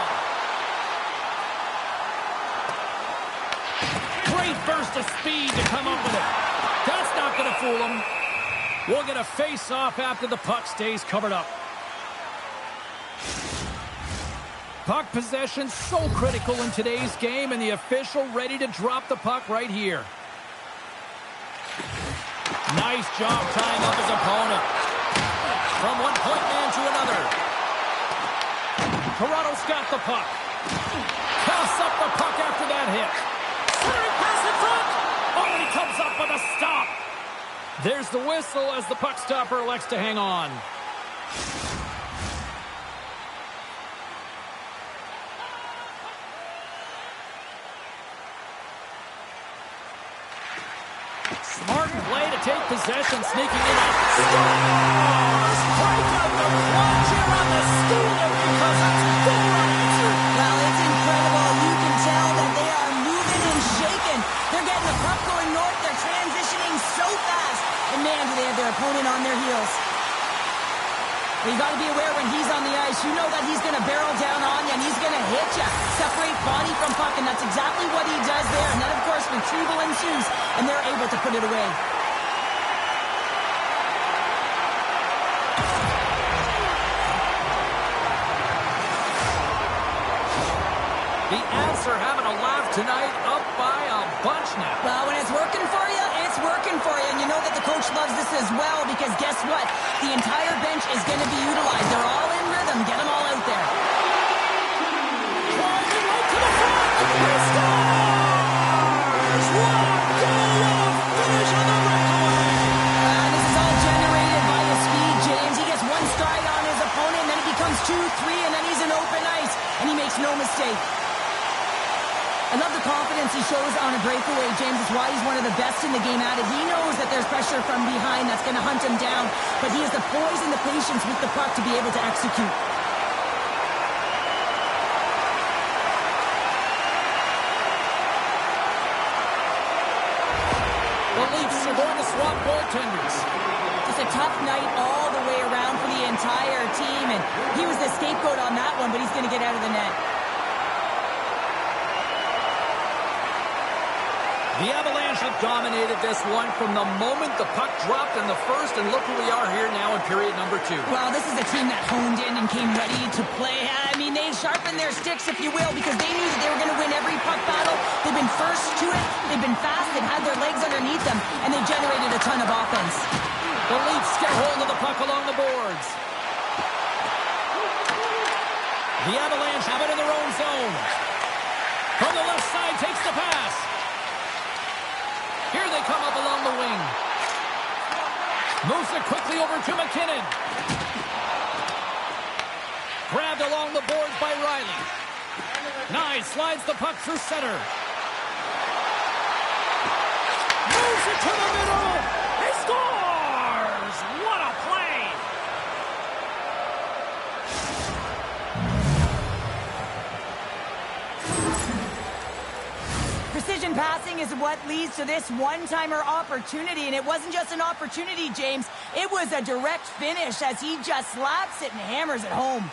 Great burst of speed to come up with it. That's not going to fool them. We'll get a face-off after the puck stays covered up. Puck possession so critical in today's game, and the official ready to drop the puck right here. Nice job tying up his opponent. From one point man to another. Toronto's got the puck. Toss up the puck after that hit. Centering pass in front. Oh, and he comes up with a stop. There's the whistle as the puck stopper elects to hang on. Smart play to take possession, sneaking in. Strike out the plunge here on the stealer because it's full on answer. Well, it's incredible. You can tell that they are moving and shaking. They're getting the puck going north. They're transitioning so fast. And man, do they have their opponent on their heels. there when he's on the ice. You know that he's going to barrel down on you, and he's going to hit you. Separate body from puck, and that's exactly what he does there. And then, of course, retrieval ensues, and they're able to put it away. The Avs are having a laugh tonight, up by a bunch now. Well, when it's working for you, it's working for you. And you know that the coach loves this as well, because guess what? The entire bench is going to be utilized. They're all in rhythm. Get them all out there. Driving right to the front. He scores! What a goal and a finish on the breakaway. This is all generated by his speed, James. He gets one stride on his opponent, and then it becomes 2, 3, and then he's in open ice. And he makes no mistake. I love the confidence he shows on a breakaway, James. It's why he's one of the best in the game at it. He knows that there's pressure from behind that's going to hunt him down, but he has the poise and the patience with the puck to be able to execute. The Leafs are going to swap goaltenders. Just a tough night all the way around for the entire team, and he was the scapegoat on that one, but he's going to get out of the net. The Avalanche have dominated this one from the moment the puck dropped in the first, and look who we are here now in period number 2. Well, this is a team that honed in and came ready to play. I mean, they sharpened their sticks, if you will, because they knew that they were going to win every puck battle. They've been first to it, they've been fast, they've had their legs underneath them, and they've generated a ton of offense. The Leafs get hold of the puck along the boards. The Avalanche have it in their own zone. From the left side, takes the pass. Here they come up along the wing. Moves it quickly over to McKinnon. Grabbed along the boards by Riley. Nice, slides the puck through center. Moves it to the middle. He scores! What a play! Precision passing is what leads to this one-timer opportunity, and it wasn't just an opportunity, James. It was a direct finish as he just slaps it and hammers it home.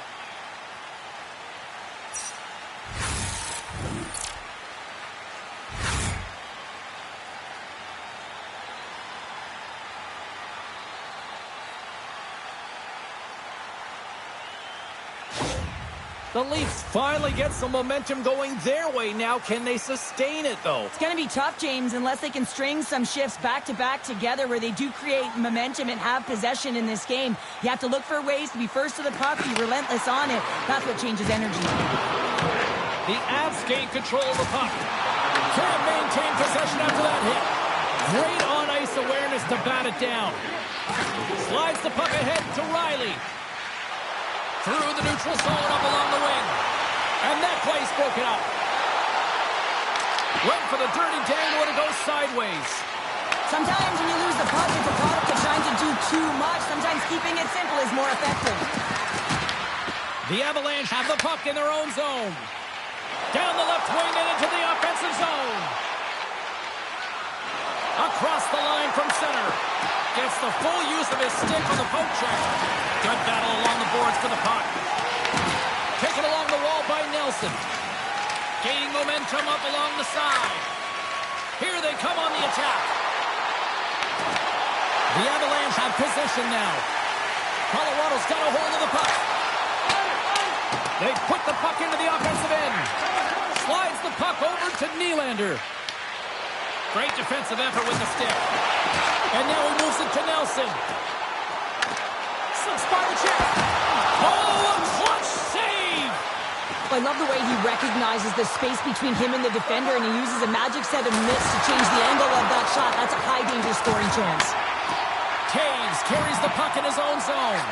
The Leafs finally get some momentum going their way now. Can they sustain it, though? It's going to be tough, James, unless they can string some shifts back-to-back together where they do create momentum and have possession in this game. You have to look for ways to be first to the puck, be relentless on it. That's what changes energy. The Avs gain control of the puck. Can't maintain possession after that hit. Great on-ice awareness to bat it down. Slides the puck ahead to Riley. Through the neutral zone up along the wing. And that play's broken up. Went for the dirty dangle and it goes sideways. Sometimes when you lose the puck, it's a product of trying to do too much. Sometimes keeping it simple is more effective. The Avalanche have the puck in their own zone. Down the left wing and into the offensive zone. Across the line from center. Gets the full use of his stick on the poke check. Good battle along the boards for the puck. Taken along the wall by Nelson. Gaining momentum up along the side. Here they come on the attack. The Avalanche have possession now. Colorado's got a hold of the puck. They put the puck into the offensive end. Slides the puck over to Nylander. Great defensive effort with the stick. And now he moves it to Nelson. Slips by the check. Oh, a clutch save! I love the way he recognizes the space between him and the defender, and he uses a magic set of mitts to change the angle of that shot. That's a high-danger scoring chance. Taves carries the puck in his own zone.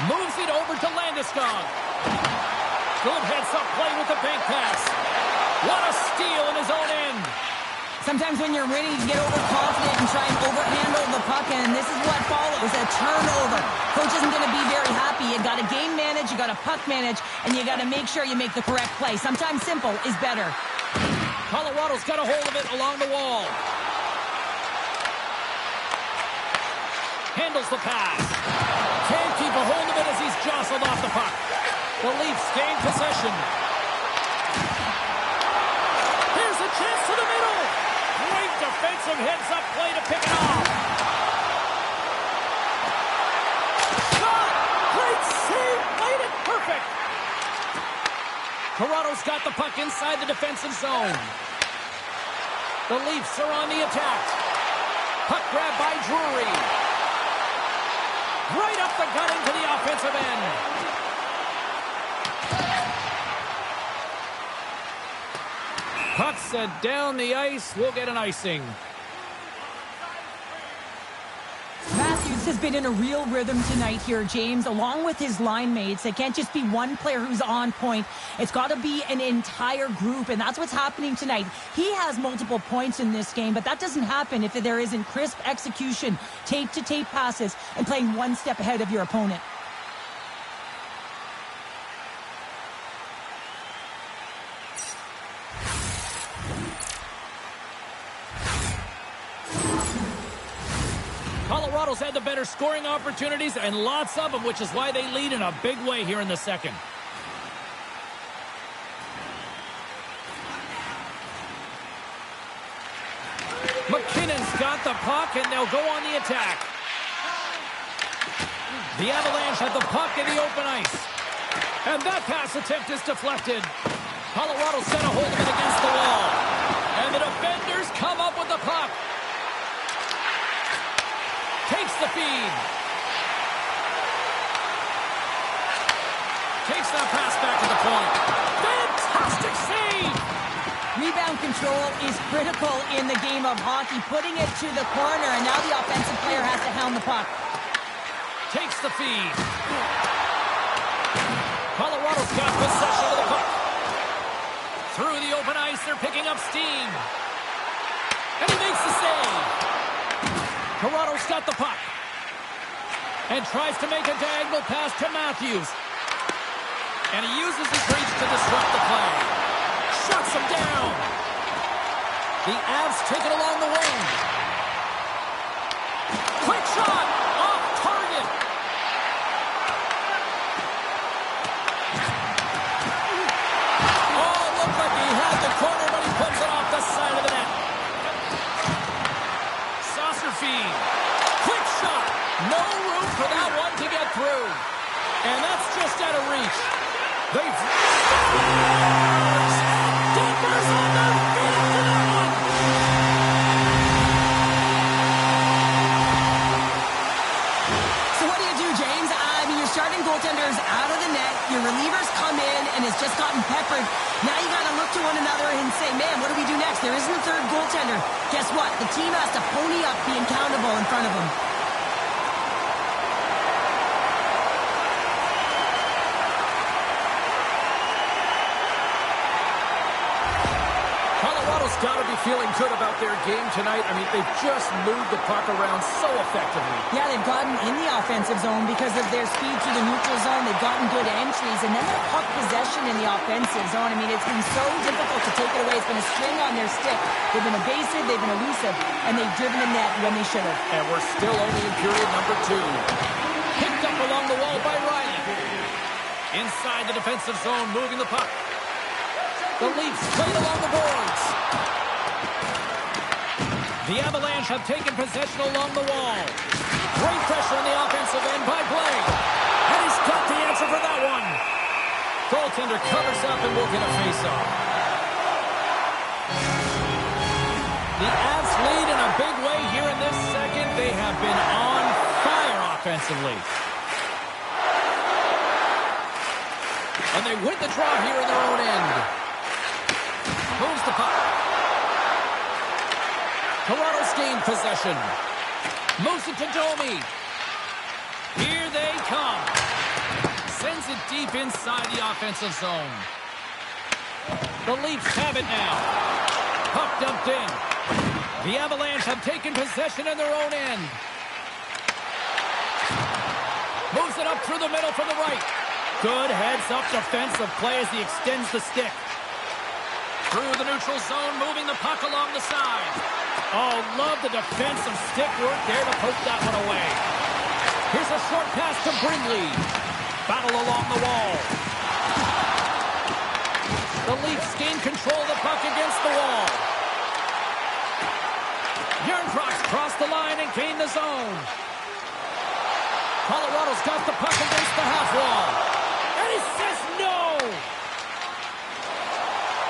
Moves it over to Landeskog. Good heads-up play with the bank pass. What a steal in his own end. Sometimes when you're winning, you get overconfident and try and overhandle the puck, and this is what follows, a turnover. Coach isn't going to be very happy. You got to game manage, you got to puck manage, and you got to make sure you make the correct play. Sometimes simple is better. Colorado's got a hold of it along the wall. Handles the pass. Can't keep a hold of it as he's jostled off the puck. The Leafs gain possession. Here's a chance to the middle. Great defensive heads-up play to pick it off. Shot! Great save! Played it perfect. Toronto's got the puck inside the defensive zone. The Leafs are on the attack. Puck grab by Drury. Right up the gut into the offensive end. Puck sent down the ice. We'll get an icing. Matthews has been in a real rhythm tonight here, James, along with his line mates. It can't just be one player who's on point. It's got to be an entire group, and that's what's happening tonight. He has multiple points in this game, but that doesn't happen if there isn't crisp execution, tape-to-tape passes, and playing one step ahead of your opponent. Colorado's had the better scoring opportunities and lots of them, which is why they lead in a big way here in the second. McKinnon's got the puck, and they'll go on the attack. The Avalanche have the puck in the open ice. And that pass attempt is deflected. Colorado sent a hold of it against the wall. And the defenders come up with the puck. Takes the feed. Takes that pass back to the point. Fantastic save! Rebound control is critical in the game of hockey. Putting it to the corner, and now the offensive player has to hound the puck. Takes the feed. Colorado's got possession of the puck. Through the open ice, they're picking up steam. And he makes the save. Toronto's got the puck. And tries to make a diagonal pass to Matthews. And he uses his reach to disrupt the play. Shuts him down. The Avs take it along the wing. Quick shot. Off target. Oh, it looked like he had the corner, but he puts it off the side of the net. Saucer feed. Quick shot. No room for that one to get through. And that's just out of reach. They've... Denver's on their feet after that one. So what do you do, James? I mean, your starting goaltender's out of the net. Your relievers come in and has just gotten peppered. Now you got to look to one another and say, man, what do we do next? There isn't a third goaltender. Guess what? The team has to pony up, being accountable in front of them. Got to be feeling good about their game tonight. I mean, they've just moved the puck around so effectively. Yeah, they've gotten in the offensive zone because of their speed to the neutral zone. They've gotten good entries, and then their puck possession in the offensive zone. I mean, it's been so difficult to take it away. It's been a string on their stick. They've been evasive, they've been elusive, and they've driven the net when they should have. And we're still only in period number 2. Picked up along the wall by Riley. Inside the defensive zone, moving the puck. The Leafs played along the boards. The Avalanche have taken possession along the wall. Great pressure on the offensive end by Blake. And he's got the answer for that one. Goaltender covers up and we'll get a face-off. The Avs lead in a big way here in this second. They have been on fire offensively. And they win the draw here in their own end. Moves the puck. Toronto's gained possession. Moves it to Domi. Here they come. Sends it deep inside the offensive zone. The Leafs have it now. Puck dumped in. The Avalanche have taken possession in their own end. Moves it up through the middle from the right. Good heads-up defensive play as he extends the stick. Through the neutral zone, moving the puck along the side. Oh, love the defensive stick work there to poke that one away. Here's a short pass to Brindley. Battle along the wall. The Leafs gain control of the puck against the wall. Yarncrocs cross the line and gain the zone. Colorado's got the puck against the half wall. And he says no!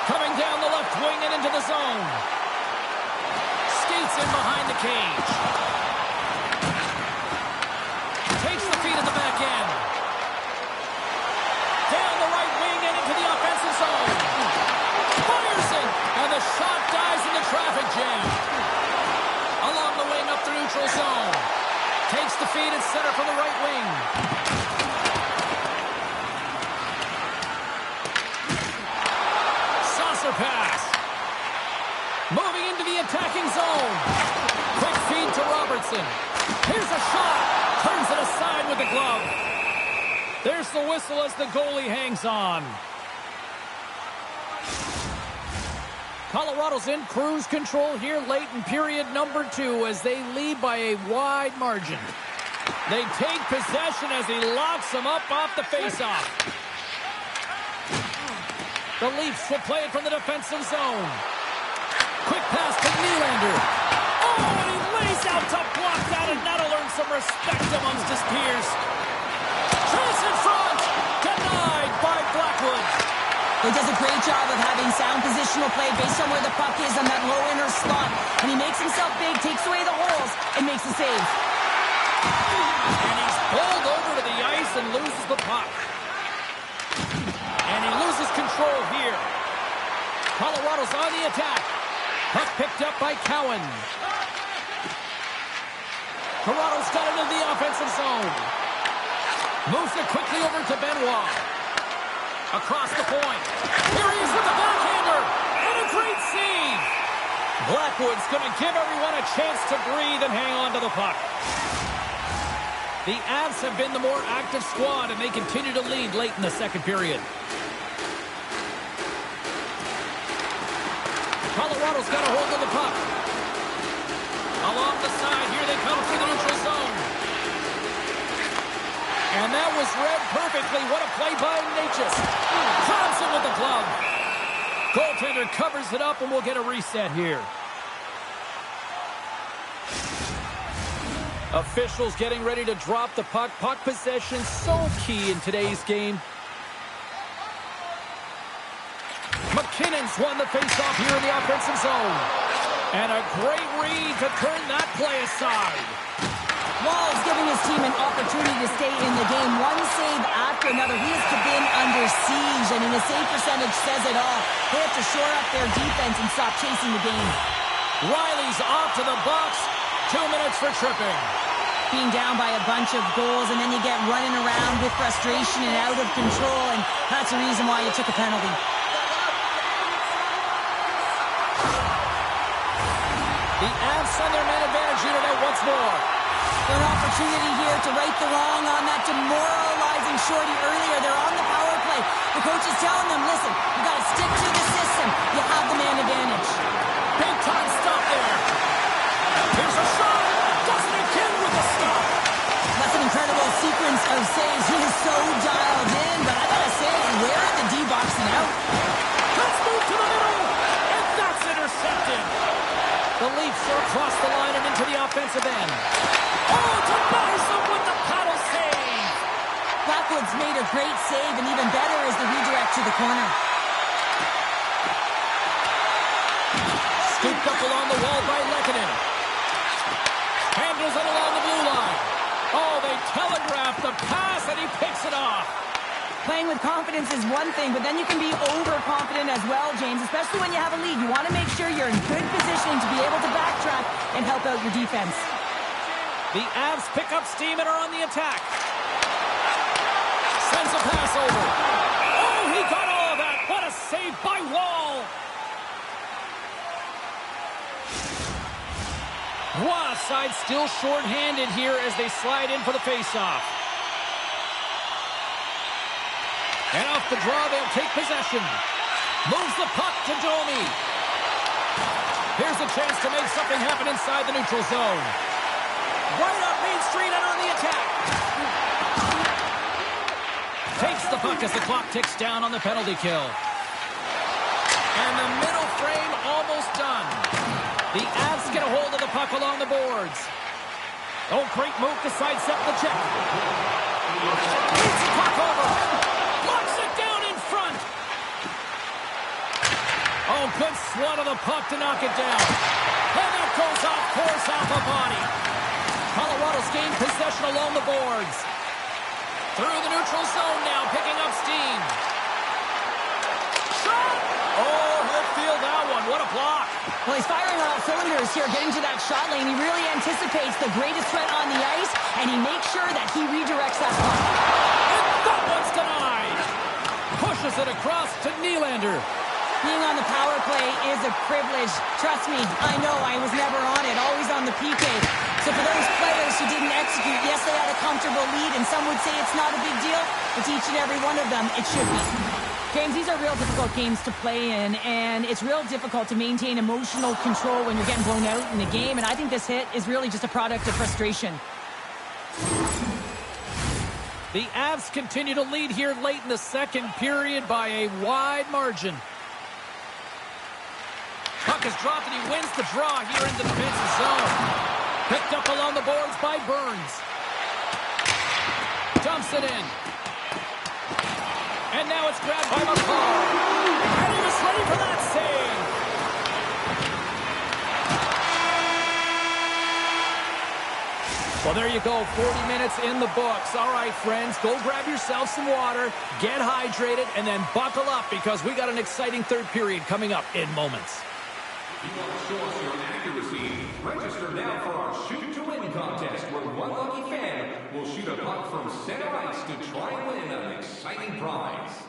Coming down the left wing and into the zone. Skates in behind the cage. Takes the feed at the back end. Down the right wing and into the offensive zone. Fires it! And the shot dies in the traffic jam. Along the wing up the neutral zone. Takes the feed at center from the right wing. Saucer pass. Moving into the attacking zone. Quick feed to Robertson. Here's a shot. Turns it aside with the glove. There's the whistle as the goalie hangs on. Colorado's in cruise control here late in period number 2 as they lead by a wide margin. They take possession as he locks them up off the faceoff. The Leafs will play it from the defensive zone. Quick pass to Nylander. Oh, and he lays out to block that, and that'll earn some respect amongst his peers. Chance in front. Denied by Blackwood. He does a great job of having sound positional play based on where the puck is on that low inner slot. And he makes himself big, takes away the holes, and makes the save. And he's pulled over to the ice and loses the puck. And he loses control here. Colorado's on the attack. Puck picked up by Cowan. Toronto's got it in the offensive zone. Moves it quickly over to Benoit. Across the point. Here he is with the backhander. And a great save. Blackwood's going to give everyone a chance to breathe and hang on to the puck. The Avs have been the more active squad, and they continue to lead late in the second period. Colorado's got a hold of the puck. Along the side, here they come through the neutral zone. And that was read perfectly. What a play by Natchez. Thompson with the glove. Goaltender covers it up, and we'll get a reset here. Officials getting ready to drop the puck. Puck possession so key in today's game. McKinnon's won the faceoff here in the offensive zone. And a great read to turn that play aside. Wall's giving his team an opportunity to stay in the game. One save after another. He has been under siege. I mean, the save percentage says it all. They have to shore up their defense and stop chasing the game. Riley's off to the box. 2 minutes for tripping. Being down by a bunch of goals, and then you get running around with frustration and out of control, and that's the reason why you took a penalty. The Avs send their man advantage unit out once more. An opportunity here to right the wrong on that demoralizing shorty earlier. They're on the power play. The coach is telling them, listen, you got to stick to the system. You have the man advantage. Big time stop there. Here's a shot. Doesn't again with the stop. That's an incredible sequence of saves. He is so dialed in, but I got to say, where are the D-boxing out? Let's move to the middle. And that's intercepted. The Leafs are across the line and into the offensive end. Oh, denies him with the paddle save. Blackwood's made a great save, and even better is the redirect to the corner. Scooped up along the wall by Lehkonen. Handles it along the blue line. Oh, they telegraph the pass, and he picks it off. Playing with confidence is one thing, but then you can be overconfident as well, James, especially when you have a lead. You want to make sure you're in good positioning to be able to backtrack and help out your defense. The Avs pick up steam and are on the attack. Sends a pass over. Oh, he got all of that. What a save by Wall. Ross side still short-handed here as they slide in for the faceoff. And off the draw, they'll take possession. Moves the puck to Domi. Here's a chance to make something happen inside the neutral zone. Right up Main street and on the attack. Takes the puck as the clock ticks down on the penalty kill. And the middle frame almost done. The Avs get a hold of the puck along the boards. Oh, great move to sidestep the check. Beats the puck over. Locks it down in front. Oh, good swat of the puck to knock it down. And that goes off course off a body. Colorado's gained possession along the boards. Through the neutral zone now, picking up steam. Shot! Oh, he'll feel that one. What a block. Well, he's firing on all cylinders here, getting to that shot lane. He really anticipates the greatest threat on the ice, and he makes sure that he redirects that puck. And that one's denied. Pushes it across to Nylander. Being on the power play is a privilege. Trust me, I know I was never on it, always on the PK. So for those players who didn't execute, yes, they had a comfortable lead, and some would say it's not a big deal. It's each and every one of them. It should be. James, these are real difficult games to play in, and it's real difficult to maintain emotional control when you're getting blown out in a game, and I think this hit is really just a product of frustration. The Avs continue to lead here late in the second period by a wide margin. Puck is dropped, and he wins the draw here in the defensive zone. Picked up along the boards by Burns. Dumps it in. And now it's grabbed by McCall. And he was ready for that save. Well, there you go. 40 minutes in the books. All right, friends, go grab yourself some water, get hydrated, and then buckle up because we got an exciting third period coming up in moments. If you want to show us your accuracy, register now for our Shoot to Win contest, where one lucky fan will shoot a puck from center ice to try and win an exciting prize.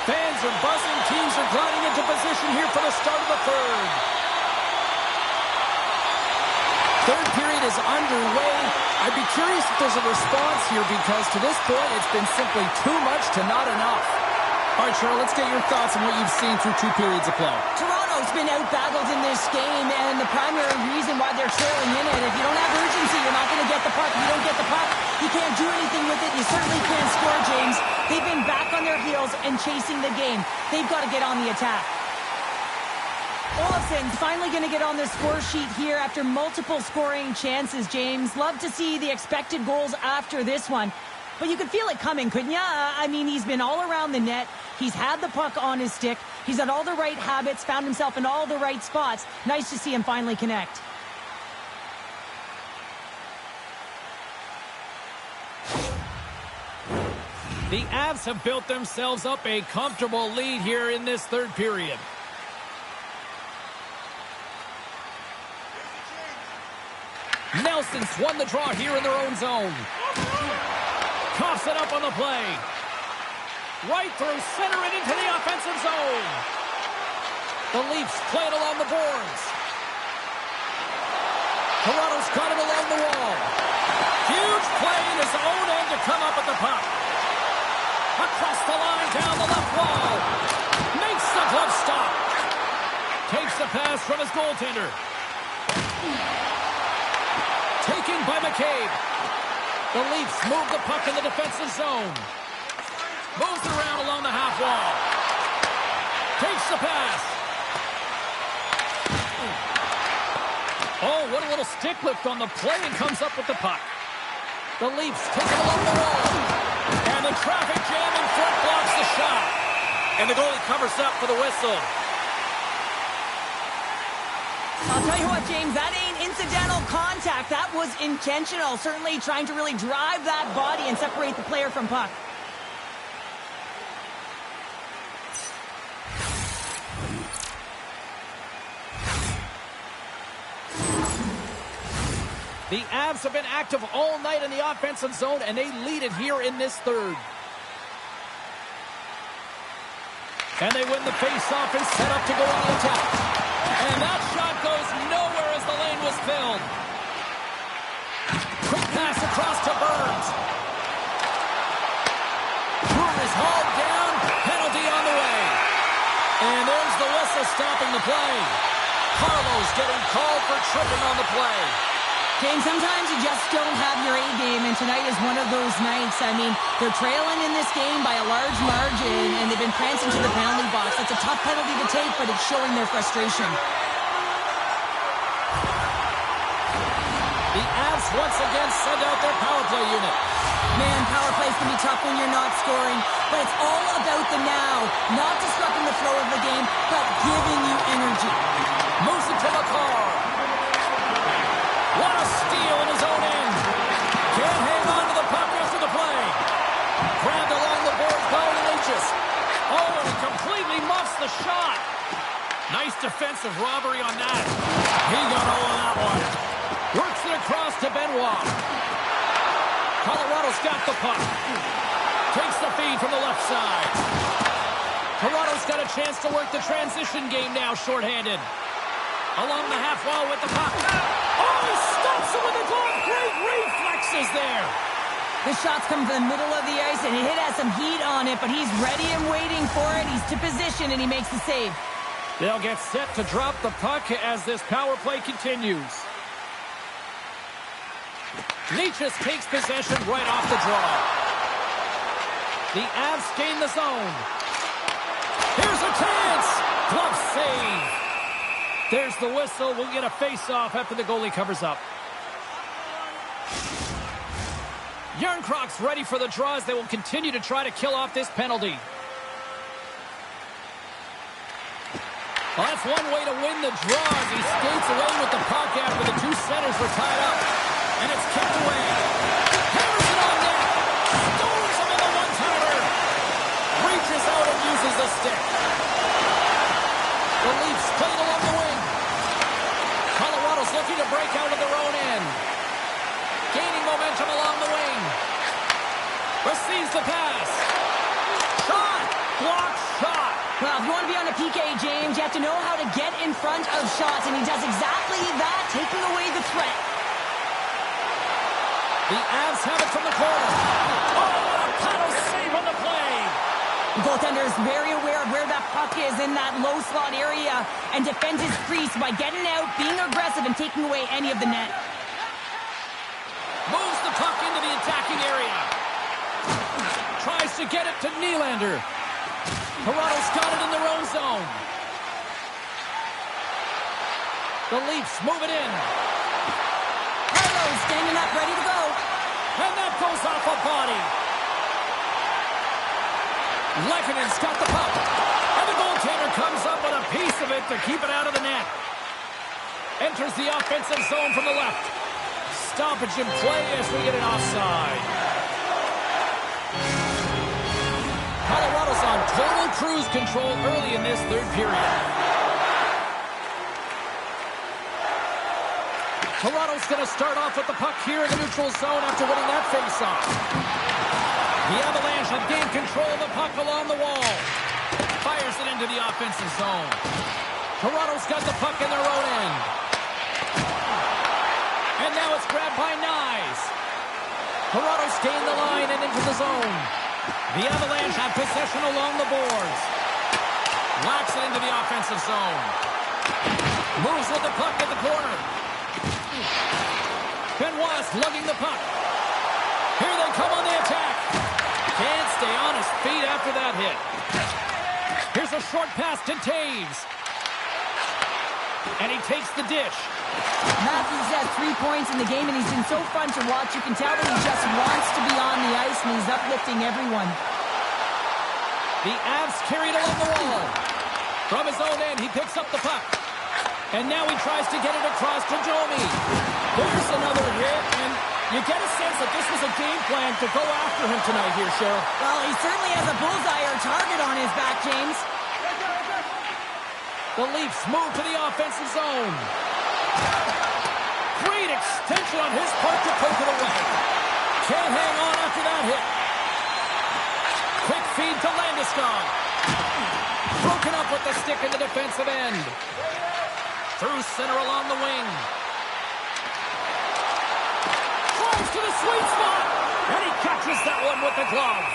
Fans are buzzing. Teams are gliding into position here for the start of the third. Third period is underway. I'd be curious if there's a response here because to this point it's been simply too much to not enough. All right, Cheryl, let's get your thoughts on what you've seen through 2 periods of play. Toronto's been out-battled in this game, and the primary reason why they're trailing in it, if you don't have urgency, you're not going to get the puck. If you don't get the puck, you can't do anything with it. You certainly can't score, James. They've been back on their heels and chasing the game. They've got to get on the attack. Olofsson's finally going to get on the score sheet here after multiple scoring chances, James. Love to see the expected goals after this one. But you could feel it coming, couldn't you? I mean, he's been all around the net. He's had the puck on his stick. He's had all the right habits, found himself in all the right spots. Nice to see him finally connect. The Avs have built themselves up a comfortable lead here in this third period. Nelson's won the draw here in their own zone. Coughs it up on the play. Right through center and into the offensive zone. The Leafs play it along the boards. Toronto's got it along the wall. Huge play in his own end to come up with the puck. Across the line, down the left wall. Makes the glove stop. Takes the pass from his goaltender. Taken by McCabe. The Leafs move the puck in the defensive zone. Moves it around along the half wall. Takes the pass. Oh, what a little stick lift on the play and comes up with the puck. The Leafs take it along the wall. And the traffic jam in front blocks the shot. And the goalie covers up for the whistle. I'll tell you what, James, that ain't incidental contact. That was intentional. Certainly trying to really drive that body and separate the player from puck. The Avs have been active all night in the offensive zone, and they lead it here in this third. And they win the face-off and set up to go on the attack. And that shot goes nowhere as the lane was filled. Quick pass across to Burns. Brewer is hauled down. Penalty on the way. And there's the whistle stopping the play. Carlo's getting called for tripping on the play. James, sometimes you just don't have your A game, and tonight is one of those nights. I mean, they're trailing in this game by a large margin, and they've been prancing to the penalty box. That's a tough penalty to take, but it's showing their frustration. The Avs once again send out their power play unit. Man, power plays can be tough when you're not scoring, but it's all about the now. Not disrupting the flow of the game, but giving you energy. Moves it to the car. What a steal in his own end. Can't hang on to the puck after the play. Grabbed along the boards by Leachus. Oh, and he completely muffs the shot. Nice defensive robbery on that. He got all of that one. Works it across to Benoit. Colorado's got the puck. Takes the feed from the left side. Toronto's got a chance to work the transition game now, shorthanded. Along the half wall with the puck. Oh, he stops it with the glove. Great reflexes there. The shot's coming from the middle of the ice, and it has some heat on it, but he's ready and waiting for it. He's to position, and he makes the save. They'll get set to drop the puck as this power play continues. Leachus takes possession right off the draw. The Avs gain the zone. Here's a chance. Glove save. There's the whistle. We'll get a face-off after the goalie covers up. Järnkrok's ready for the draw as they will continue to try to kill off this penalty. Well, that's one way to win the draw as he skates away with the puck after the two centers were tied up. And it's kicked away. Hammers it on net. Stores him on the one-timer. Reaches out and uses the stick. The Leafs played along the wing. Colorado's looking to break out of their own end. Gaining momentum along the wing. Receives the pass. Shot. Blocked shot. Well, if you want to be on a PK, James, you have to know how to get in front of shots, and he does exactly that, taking away the threat. The Avs have it from the corner. Oh, a paddle save on the play. The goaltender is very aware of where that puck is in that low slot area and defends his crease by getting out, being aggressive, and taking away any of the net. Moves the puck into the attacking area. Tries to get it to Nylander. Toronto's got it in their own zone. The Leafs move it in. Carlo standing up, ready to go. And that goes off a body. Lekkonen's got the puck. And the goaltender comes up with a piece of it to keep it out of the net. Enters the offensive zone from the left. Stoppage in play as we get an offside. Colorado's on total cruise control early in this third period. Toronto's going to start off with the puck here in the neutral zone after winning that faceoff. The Avalanche have gained control of the puck along the wall. Fires it into the offensive zone. Toronto's got the puck in their own end. And now it's grabbed by Nyes. Toronto's gained the line and into the zone. The Avalanche have possession along the boards. Knocks it into the offensive zone. Moves with the puck at the corner. Benoit's lugging the puck. Here they come on the attack. Can't stay on his feet after that hit. Here's a short pass to Taves. And he takes the dish. Matthews has 3 points in the game, and he's been so fun to watch. You can tell that he just wants to be on the ice, and he's uplifting everyone. The Avs carried along the wall. From his own end, he picks up the puck. And now he tries to get it across to Domi. There's another hit, and you get a sense that this was a game plan to go after him tonight here, Cheryl. Well, he certainly has a bullseye or target on his back, James. The Leafs move to the offensive zone. Great extension on his part to poke it away. Can't hang on after that hit. Quick feed to Landeskog. Broken up with the stick in the defensive end. Through center along the wing. Drives to the sweet spot. And he catches that one with the glove.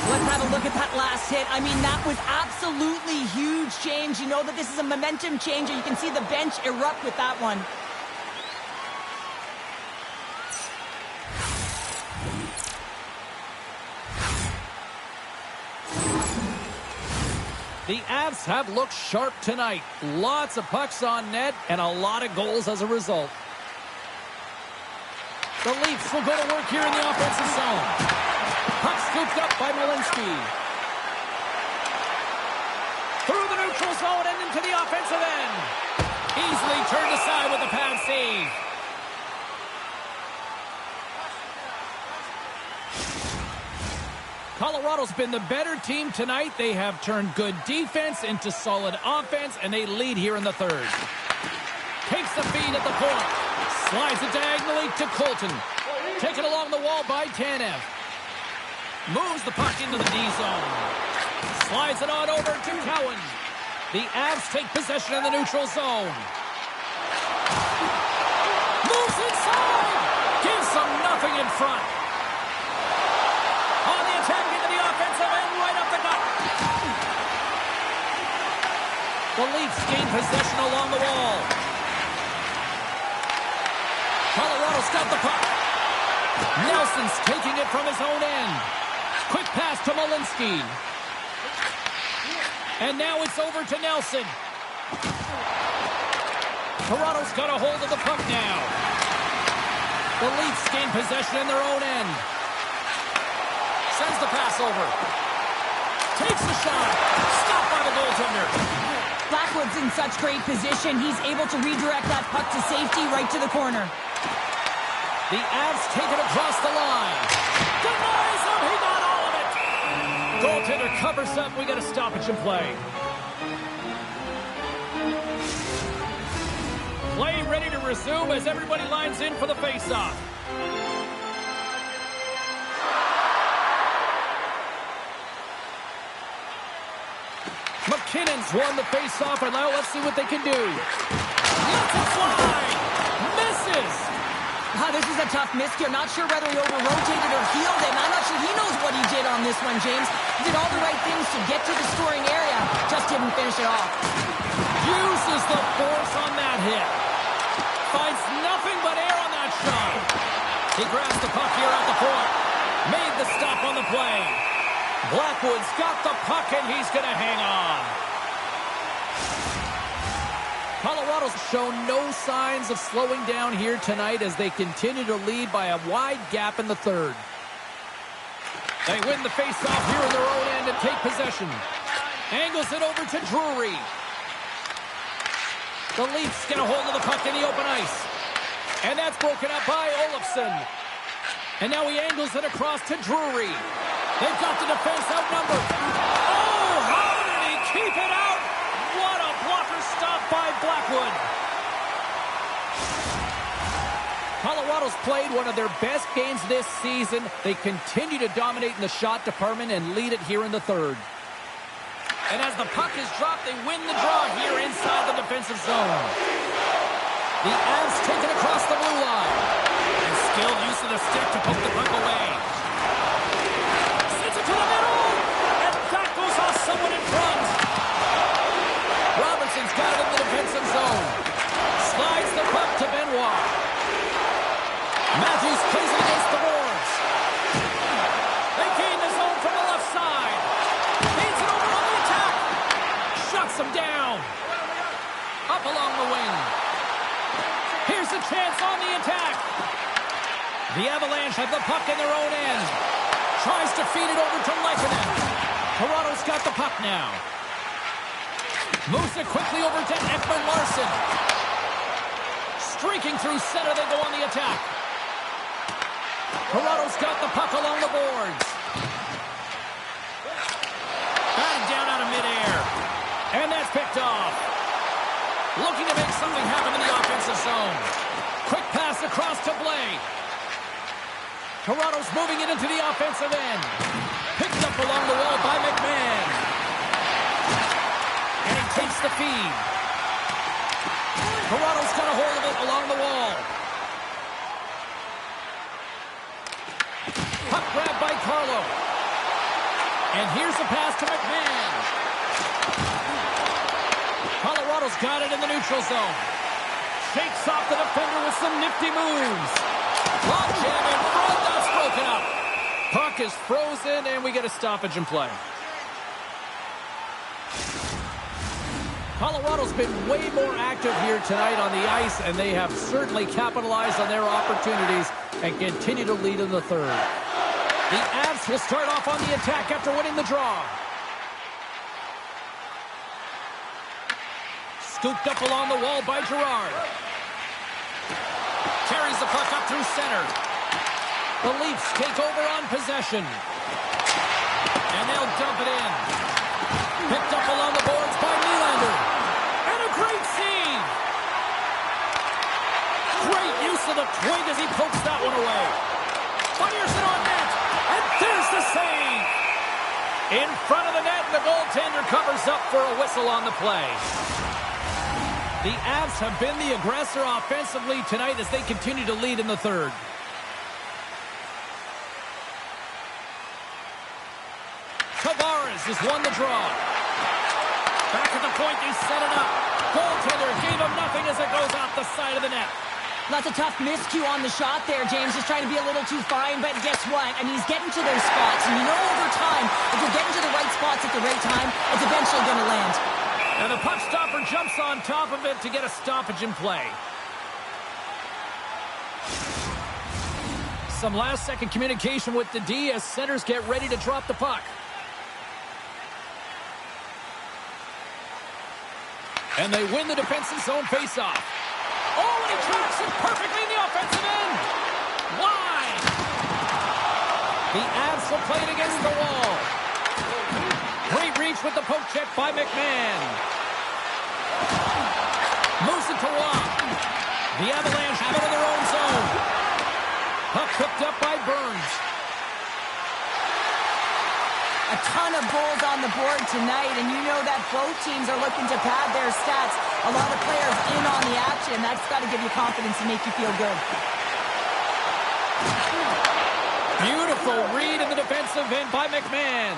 Let's have a look at that last hit. I mean, that was absolutely huge change. You know that this is a momentum changer. You can see the bench erupt with that one. The Avs have looked sharp tonight. Lots of pucks on net and a lot of goals as a result. The Leafs will go to work here in the offensive zone. Puck scooped up by Malinsky. Through the neutral zone and into the offensive end. Easily turned aside with a pad save. Colorado's been the better team tonight. They have turned good defense into solid offense, and they lead here in the third. Takes the feed at the point. Slides it diagonally to Colton. Taken along the wall by Tanev. Moves the puck into the D zone. Slides it on over to Cowan. The Avs take possession in the neutral zone. Moves inside. Gives them nothing in front. On the attack into the offensive end, right up the gut. The Leafs gain possession along the wall. Colorado's got the puck. Nelson's taking it from his own end. Quick pass to Malinsky. And now it's over to Nelson. Toronto's got a hold of the puck now. The Leafs gain possession in their own end. Sends the pass over. Takes the shot. Stopped by the goaltender. Blackwood's in such great position. He's able to redirect that puck to safety right to the corner. The Avs take it across the line. Denies him. He got all of it. Goaltender covers up. We got a stoppage in play. Play ready to resume as everybody lines in for the faceoff. McKinnon's won the faceoff, and now let's see what they can do. Lets it fly. Misses. Wow, this is a tough miss here. Not sure whether he over-rotated or healed it. I'm not sure he knows what he did on this one, James. He did all the right things to get to the scoring area. Just didn't finish it off. Uses the force on that hit. Finds nothing but air on that shot. He grabs the puck here at the point. Made the stop on the play. Blackwood's got the puck, and he's going to hang on. Colorado's shown no signs of slowing down here tonight as they continue to lead by a wide gap in the third. They win the faceoff here in their own end and take possession. Angles it over to Drury. The Leafs get a hold of the puck in the open ice. And that's broken up by Olofsson. And now he angles it across to Drury. They've got the defense outnumbered. Oh, how did he keep it out? What a blocker stop by Blackwood. Colorado Colorado's played one of their best games this season. They continue to dominate in the shot department and lead it here in the third. And as the puck is dropped, they win the draw here inside the defensive zone. The Avs take it across the blue line. And skilled use of the stick to poke the puck away. Sends it to the middle. And that goes off someone in front. Robertson's got it in the defensive zone. Slides the puck to Benoit. Matthews plays it against the boards. They gain the zone from the left side. Feeds it over on the attack. Shuts them down. Up along the wing. Here's a chance on the attack. The Avalanche have the puck in their own end. Tries to feed it over to Lehkonen. Toronto's got the puck now. Moves it quickly over to Ekman-Larsson. Streaking through center, they go on the attack. Toronto's got the puck along the boards. Batted down out of midair. And that's picked off. Looking to make something happen in the offensive zone. Quick pass across to Blais. Toronto's moving it into the offensive end. Picked up along the wall by McMahon. And he takes the feed. Toronto's got a hold of it along the wall. Puck grabbed by Carlo. And here's the pass to McMahon. Colorado's got it in the neutral zone. Shakes off the defender with some nifty moves. Lob jam in front, that's broken up. Puck is frozen, and we get a stoppage in play. Colorado's been way more active here tonight on the ice, and they have certainly capitalized on their opportunities and continue to lead in the third. The Avs will start off on the attack after winning the draw. Scooped up along the wall by Girard. Carries the puck up through center. The Leafs take over on possession. And they'll dump it in. Picked up along the boards by Nylander. And a great save. Great use of the twig as he pokes that one away. Fires it on net. And there's the save. In front of the net, the goaltender covers up for a whistle on the play. The Avs have been the aggressor offensively tonight as they continue to lead in the third. Tavares has won the draw. Back at the point, they set it up. Goaltender gave him nothing as it goes off the side of the net. That's a tough miscue on the shot there, James. Just trying to be a little too fine, but guess what? I mean, he's getting to those spots, and you know over time, if you're getting to the right spots at the right time, it's eventually going to land. And the puck stopper jumps on top of it to get a stoppage in play. Some last-second communication with the D as centers get ready to drop the puck. And they win the defensive zone faceoff. Oh, and he tracks it perfectly in the offensive end. Wide. The Avs will play it against the wall. Great reach with the poke check by McMahon. Moves it to Rock. The Avalanche have it in their own zone. Puck picked up by Burns. A ton of goals on the board tonight, and you know that both teams are looking to pad their stats. A lot of players in on the action. That's got to give you confidence and make you feel good. Beautiful read in the defensive end by McMahon.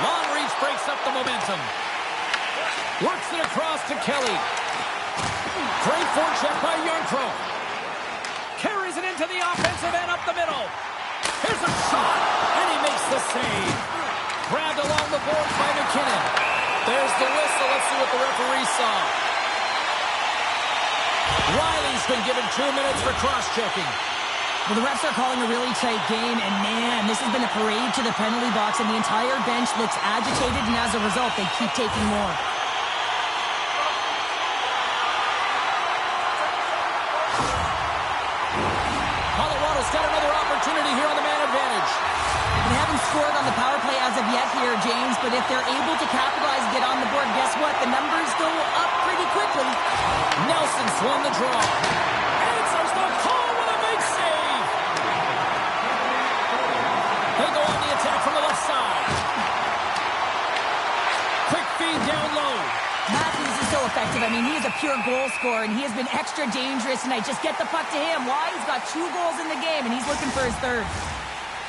Long reach breaks up the momentum. Works it across to Kelly. Great forecheck by Yarncroke. Carries it into the offensive end up the middle. Here's a shot, and he makes the save. Grabbed along the boards by McKinnon. There's the whistle. Let's see what the referee saw. Riley's been given 2 minutes for cross-checking. Well, the refs are calling a really tight game, and man, this has been a parade to the penalty box, and the entire bench looks agitated, and as a result, they keep taking more. Colorado's got another opportunity here on the man advantage. They haven't scored on the power play as of yet here, James, but if they're able to capitalize and get on the board, guess what? The numbers go up pretty quickly. Nelson's won the draw. attack from the left side. Quick feed down low. Matthews is so effective. I mean, he is a pure goal scorer, and he has been extra dangerous tonight. Just get the puck to him. Why? He's got 2 goals in the game, and he's looking for his 3rd.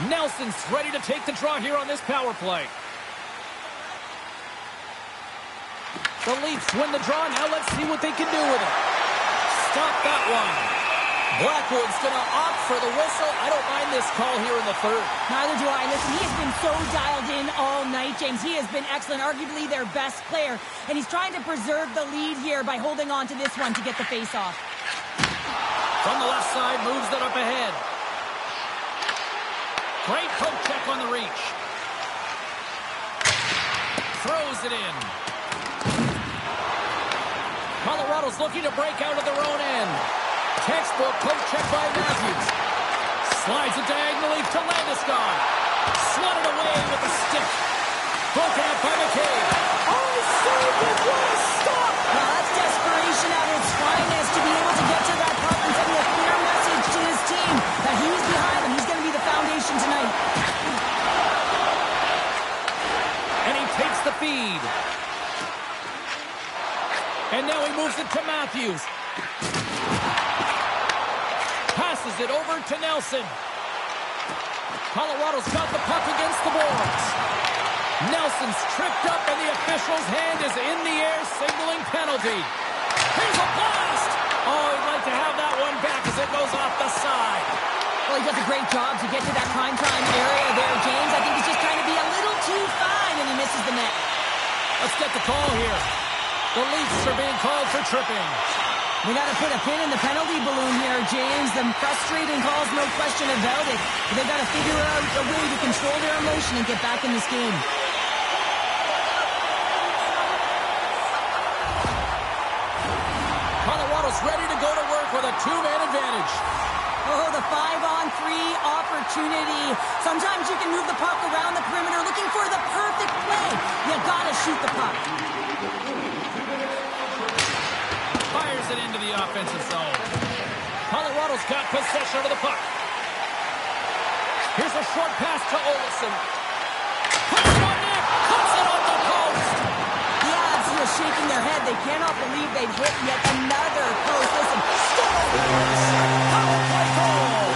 Nelson's ready to take the draw here on this power play. The Leafs win the draw. Now let's see what they can do with it. Stop that one. Blackwood's going to opt for the whistle. I don't mind this call here in the 3rd. Neither do I. Listen, he has been so dialed in all night, James. He has been excellent, arguably their best player. And he's trying to preserve the lead here by holding on to this one to get the face-off. From the left side, moves that up ahead. Great poke check on the reach. Throws it in. Colorado's looking to break out of their own end. Textbook poke check by Matthews. Slides it diagonally to Landeskog. Slotted away with the stick. Broken out by McCabe. Oh, save it! What a stop! Now that's desperation at its finest to be able to get to that puck and send a clear message to his team that he's behind them. He's going to be the foundation tonight. And he takes the feed. And now he moves it to Matthews. Passes it over to Nelson. Colorado's got the puck against the boards. Nelson's tripped up and the official's hand is in the air signaling penalty. Here's a blast! Oh, he'd like to have that one back as it goes off the side. Well, he does a great job to get to that prime time area there, James. I think he's just trying to be a little too fine and he misses the net. Let's get the call here. The Leafs are being called for tripping. We got to put a pin in the penalty balloon here, James. The frustrating calls, no question about it. They've got to figure out a way to control their emotion and get back in this game. Colorado's ready to go to work with a 2-man advantage. Oh, the 5-on-3 opportunity. Sometimes you can move the puck around the perimeter looking for the perfect play. You got to shoot the puck. Fires it into the offensive zone. Colorado's got possession of the puck. Here's a short pass to Olsen. Puts it on net. Puts it on the post. The Avs who are shaking their head. They cannot believe they've hit yet another post. Listen, Power play goal.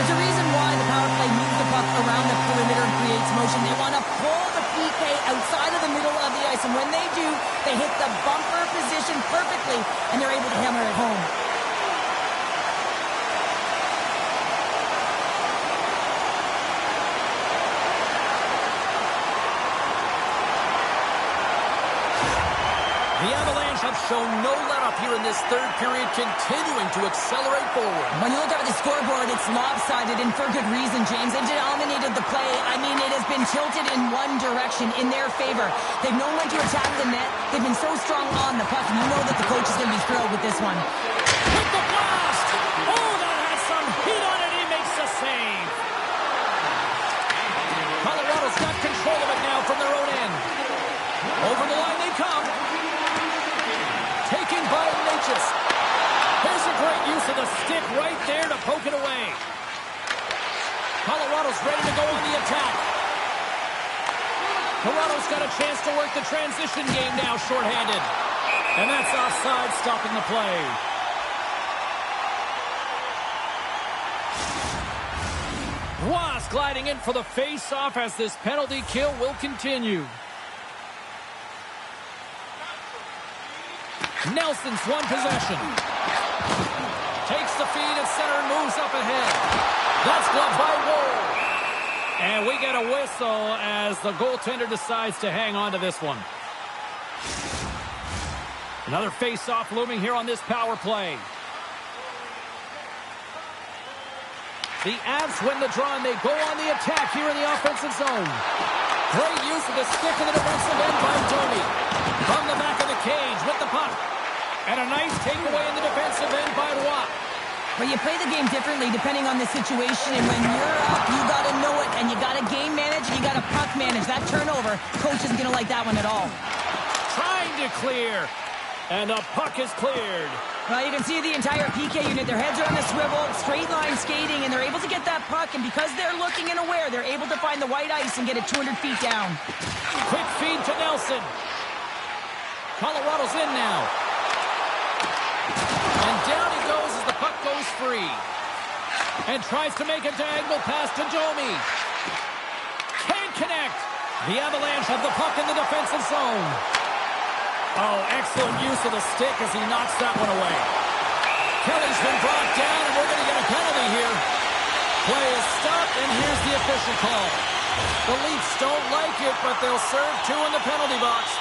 there's a reason why the power play moves the puck around the perimeter and creates motion. They want to pull the PK outside of the middle of the ice, and when they do, they hit the bumper position perfectly, and they're able to hammer it home. The Avalanche have shown no let-up here in this 3rd period, continuing to accelerate forward. When you look at the scoreboard, it's lopsided, and for good reason, James. They've dominated the play. I mean, it has been tilted in one direction, in their favor. They've known when to attack the net. They've been so strong on the puck, and you know that the coach is going to be thrilled with this one. With the blast! Oh, that has some heat on it. He makes the save. Colorado's got control of it now from their own end. Over the line they come. Taken by Natchez. There's a great use of the stick right there to poke it away. Colorado's ready to go on the attack. Toronto's got a chance to work the transition game now shorthanded. And that's offside, stopping the play. Was gliding in for the face-off as this penalty kill will continue. Nelson's won possession. Takes the feed at center and moves up ahead. That's gloved by Woll. And we get a whistle as the goaltender decides to hang on to this one. Another face-off looming here on this power play. The Avs win the draw and they go on the attack here in the offensive zone. Great use of the stick in the defensive end by Domi. From the back of the cage with the puck. And a nice takeaway in the defensive end by Roy. But you play the game differently depending on the situation. And when you're up, you got to know it. And you got to game manage and you got to puck manage. That turnover, coach isn't going to like that one at all. Trying to clear. And the puck is cleared. Well, you can see the entire PK unit. Their heads are on the swivel, straight line skating, and they're able to get that puck. And because they're looking and aware, they're able to find the white ice and get it 200 feet down. Quick feed to Nelson. Colorado's in now. And down he goes as the puck goes free. And tries to make a diagonal pass to Domi. Can't connect. The Avalanche have the puck in the defensive zone. Oh, excellent use of the stick as he knocks that one away. Kelly's been brought down, and we're going to get a penalty here. Play is stopped, and here's the official call. The Leafs don't like it, but they'll serve 2 in the penalty box.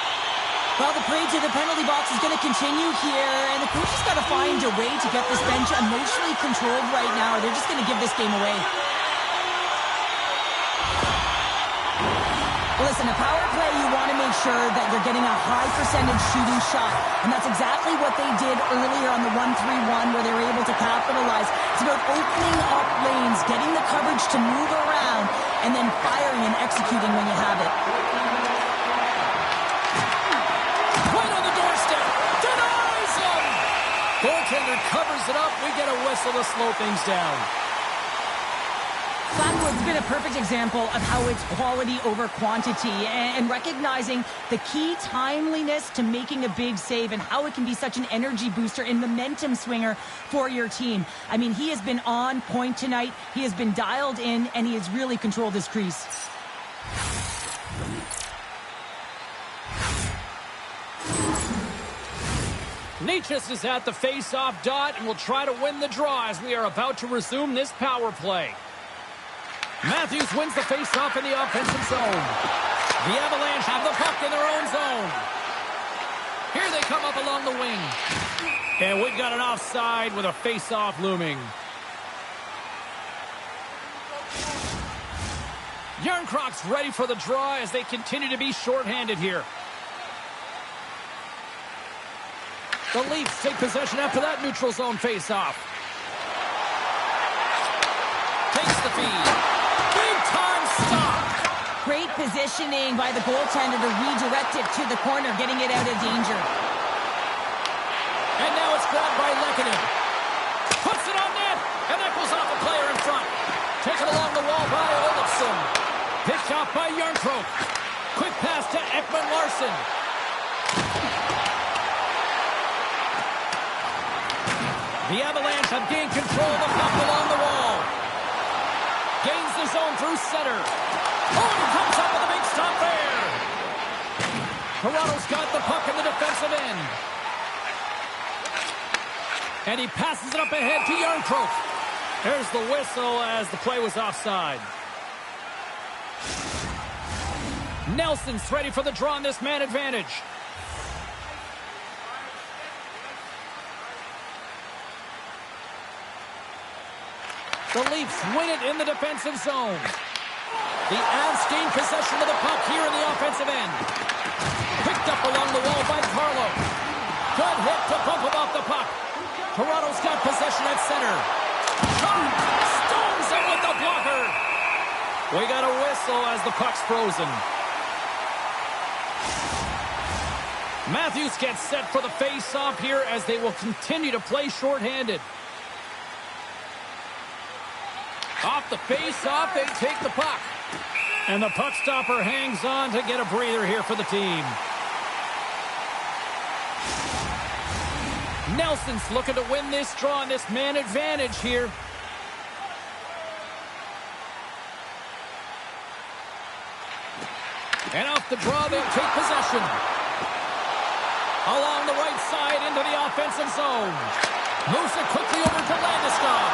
Well, the parade to the penalty box is going to continue here, and the coach has got to find a way to get this bench emotionally controlled right now, or they're just going to give this game away. Listen, a power play, you want to make sure that you're getting a high percentage shooting shot. And that's exactly what they did earlier on the 1-3-1 where they were able to capitalize. It's about opening up lanes, getting the coverage to move around, and then firing and executing when you have it. Right on the doorstep. Denies him. Goaltender covers it up. We get a whistle to slow things down. Flatwood's been a perfect example of how it's quality over quantity and recognizing the key timeliness to making a big save and how it can be such an energy booster and momentum swinger for your team. I mean, he has been on point tonight. He has been dialed in, and he has really controlled his crease. Nietzsche is at the face-off dot and will try to win the draw as we are about to resume this power play. Matthews wins the face-off in the offensive zone. The Avalanche have the puck in their own zone. Here they come up along the wing. And we've got an offside with a face-off looming. Yarncroft's ready for the draw as they continue to be shorthanded here. The Leafs take possession after that neutral zone face-off. Takes the feed. Big-time stop. Great positioning by the goaltender to redirect it to the corner, getting it out of danger. And now it's grabbed by Lehkonen. Puts it on net, and that goes off a player in front. Taken along the wall by Olofsson. Picked off by Yarncroft. Quick pass to Ekman-Larsson. The Avalanche have gained control of the puck along the wall. Gains the zone through center. Oh, he comes up with a big stop there. Toronto's got the puck in the defensive end. And he passes it up ahead to Yarncroft. There's the whistle as the play was offside. Nelson's ready for the draw on this man advantage. The Leafs win it in the defensive zone. The Avs gain possession of the puck here in the offensive end. Picked up along the wall by Carlo. Good hit to bump him off the puck. Toronto's got possession at center. Stones it with the blocker. We got a whistle as the puck's frozen. Matthews gets set for the face-off here as they will continue to play shorthanded. Off the face-off, they take the puck. And the puck stopper hangs on to get a breather here for the team. Nelson's looking to win this draw on this man advantage here. And off the draw, they'll take possession. Along the right side into the offensive zone. Moves it quickly over to Landeskog.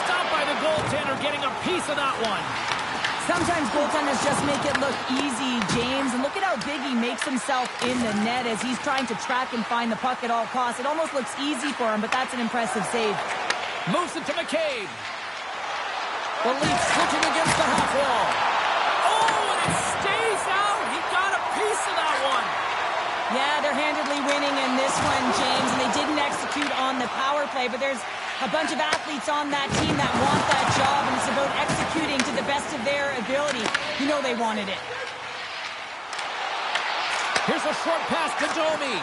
Stopped by the goaltender, getting a piece of that one. Sometimes goaltenders just make it look easy, James. And look at how big he makes himself in the net as he's trying to track and find the puck at all costs. It almost looks easy for him, but that's an impressive save. Moves it to McCabe. The Leafs switching against the half wall. Oh, and it stays out. He got a piece of that one. Yeah, they're handedly winning in this one, James, and they didn't execute on the power play, but there's a bunch of athletes on that team that want that job, and it's about executing to the best of their ability. You know they wanted it. Here's a short pass to Domi.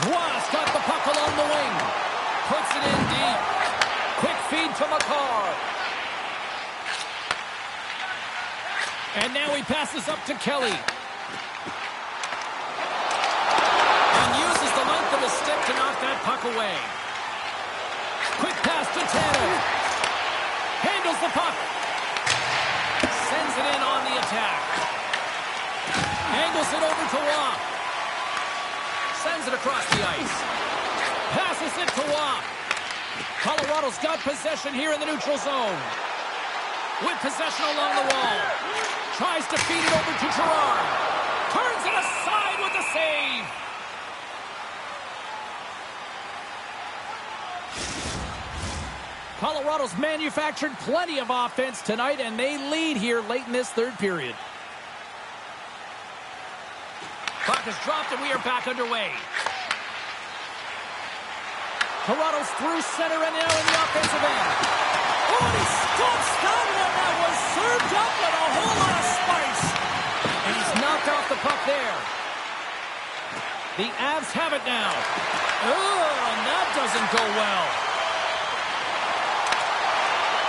Ross got the puck along the wing. Puts it in deep. Quick feed to McCarr. And now he passes up to Kelly. And uses the length of his stick to knock that puck away. Quick pass to Tannen. Handles the puck. Sends it in on the attack. Angles it over to Waugh. Sends it across the ice. Passes it to Waugh. Colorado's got possession here in the neutral zone. With possession along the wall. Tries to feed it over to Girard. Turns it aside with a save. Colorado's manufactured plenty of offense tonight, and they lead here late in this third period. Puck is dropped, and we are back underway. Toronto's through center and now in the offensive end. Oh, and he stomps down, and that was served up with a whole lot of spice. And he's knocked off the puck there. The Avs have it now. Oh, and that doesn't go well.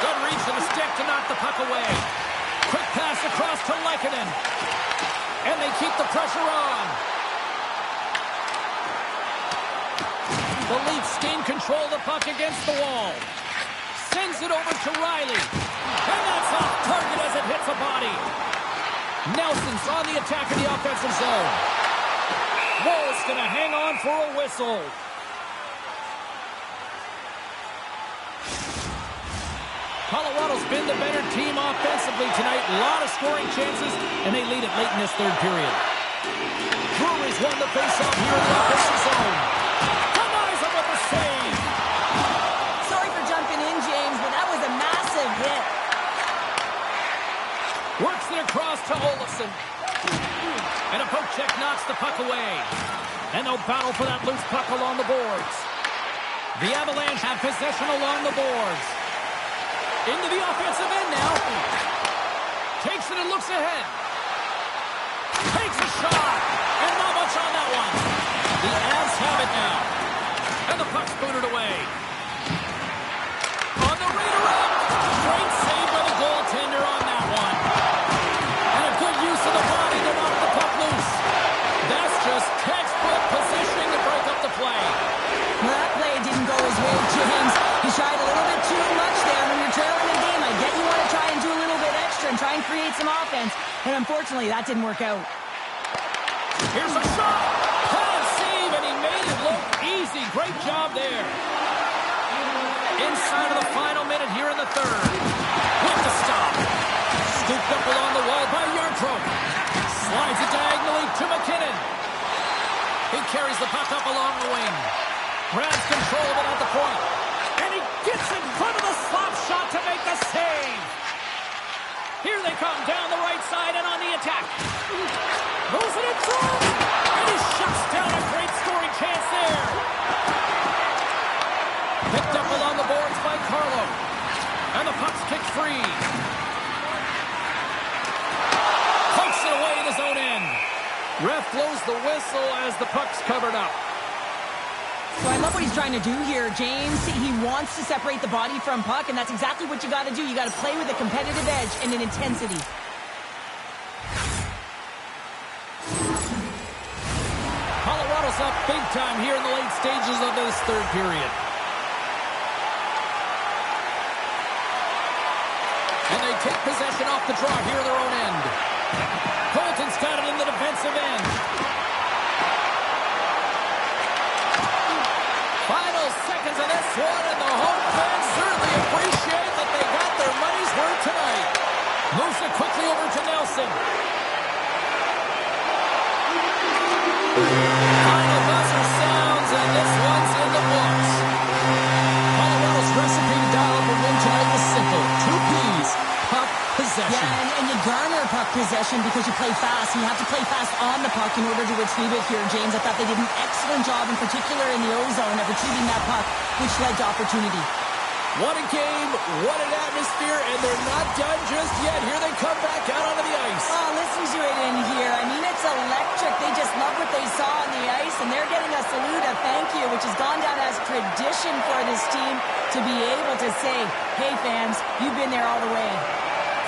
Good reach to the stick to knock the puck away. Quick pass across to Lehkonen. And they keep the pressure on. The Leafs gain control of the puck against the wall. Sends it over to Riley. And that's off target as it hits a body. Nelson's on the attack in the offensive zone. Wall's going to hang on for a whistle. Colorado's been the better team offensively tonight. A lot of scoring chances, and they lead it late in this third period. Brewery's won the faceoff here in the offensive zone. Denies him with a save. Sorry for jumping in, James, but that was a massive hit. Works it across to Olofsson. And a poke check knocks the puck away. And no battle for that loose puck along the boards. The Avalanche have possession along the boards. Into the offensive end now. Takes it and looks ahead. Takes a shot. And not much on that one. The Avs have it now. And the puck's booted away. On the redirect. Great save by the goaltender on that one. And a good use of the body to knock the puck loose. That's just textbook positioning to break up the play. Well, that play didn't go his way, James. He tried a little bit too much there. When you're trailing the game, I get you want to try and do a little bit extra and try and create some offense. And unfortunately, that didn't work out. Here's a shot. Hard save, and he made it look easy. Great job there. Inside of the final minute here in the third. With the stop. Scooped up along the wall by Yarncroke. Slides it diagonally to McKinnon. He carries the puck up along the wing. Grabs control of it at the point. And he gets in front of the slap shot to make the save. Here they come down the right side and on the attack. Moves it in front. And he shuts down a great scoring chance there. Picked up along the boards by Carlo. And the puck's kicked free. Pokes it away in his own end. Ref blows the whistle as the puck's covered up. So I love what he's trying to do here, James. He wants to separate the body from puck, and that's exactly what you got to do. You got to play with a competitive edge and an intensity. Colorado's up big time here in the late stages of this third period. And they take possession off the draw here in their own end. Colton's got it in the defensive end. Final seconds of this one, and the home fans certainly appreciate that they got their money's worth tonight. Moves it quickly over to Nelson. Final buzzer sounds, and this one's in the books. Colorado's recipe to dial up a win tonight was simple. 2 P's, puck possession. Yeah, and you garner puck possession because you play fast. You have to play fast on the puck in order to retrieve it here, James. I thought they did an excellent job, in particular in the O-zone, of retrieving that puck, which led to opportunity. What a game, what an atmosphere, and they're not done just yet. Here they come back out onto the ice. Oh, listen to it in here. I mean, it's It's electric. They just love what they saw on the ice, and they're getting a salute, a thank you, which has gone down as tradition for this team to be able to say, hey, fans, you've been there all the way.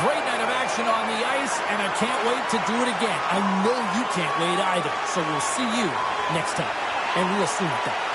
Great night of action on the ice, and I can't wait to do it again. I know you can't wait either, so we'll see you next time. And real soon at that.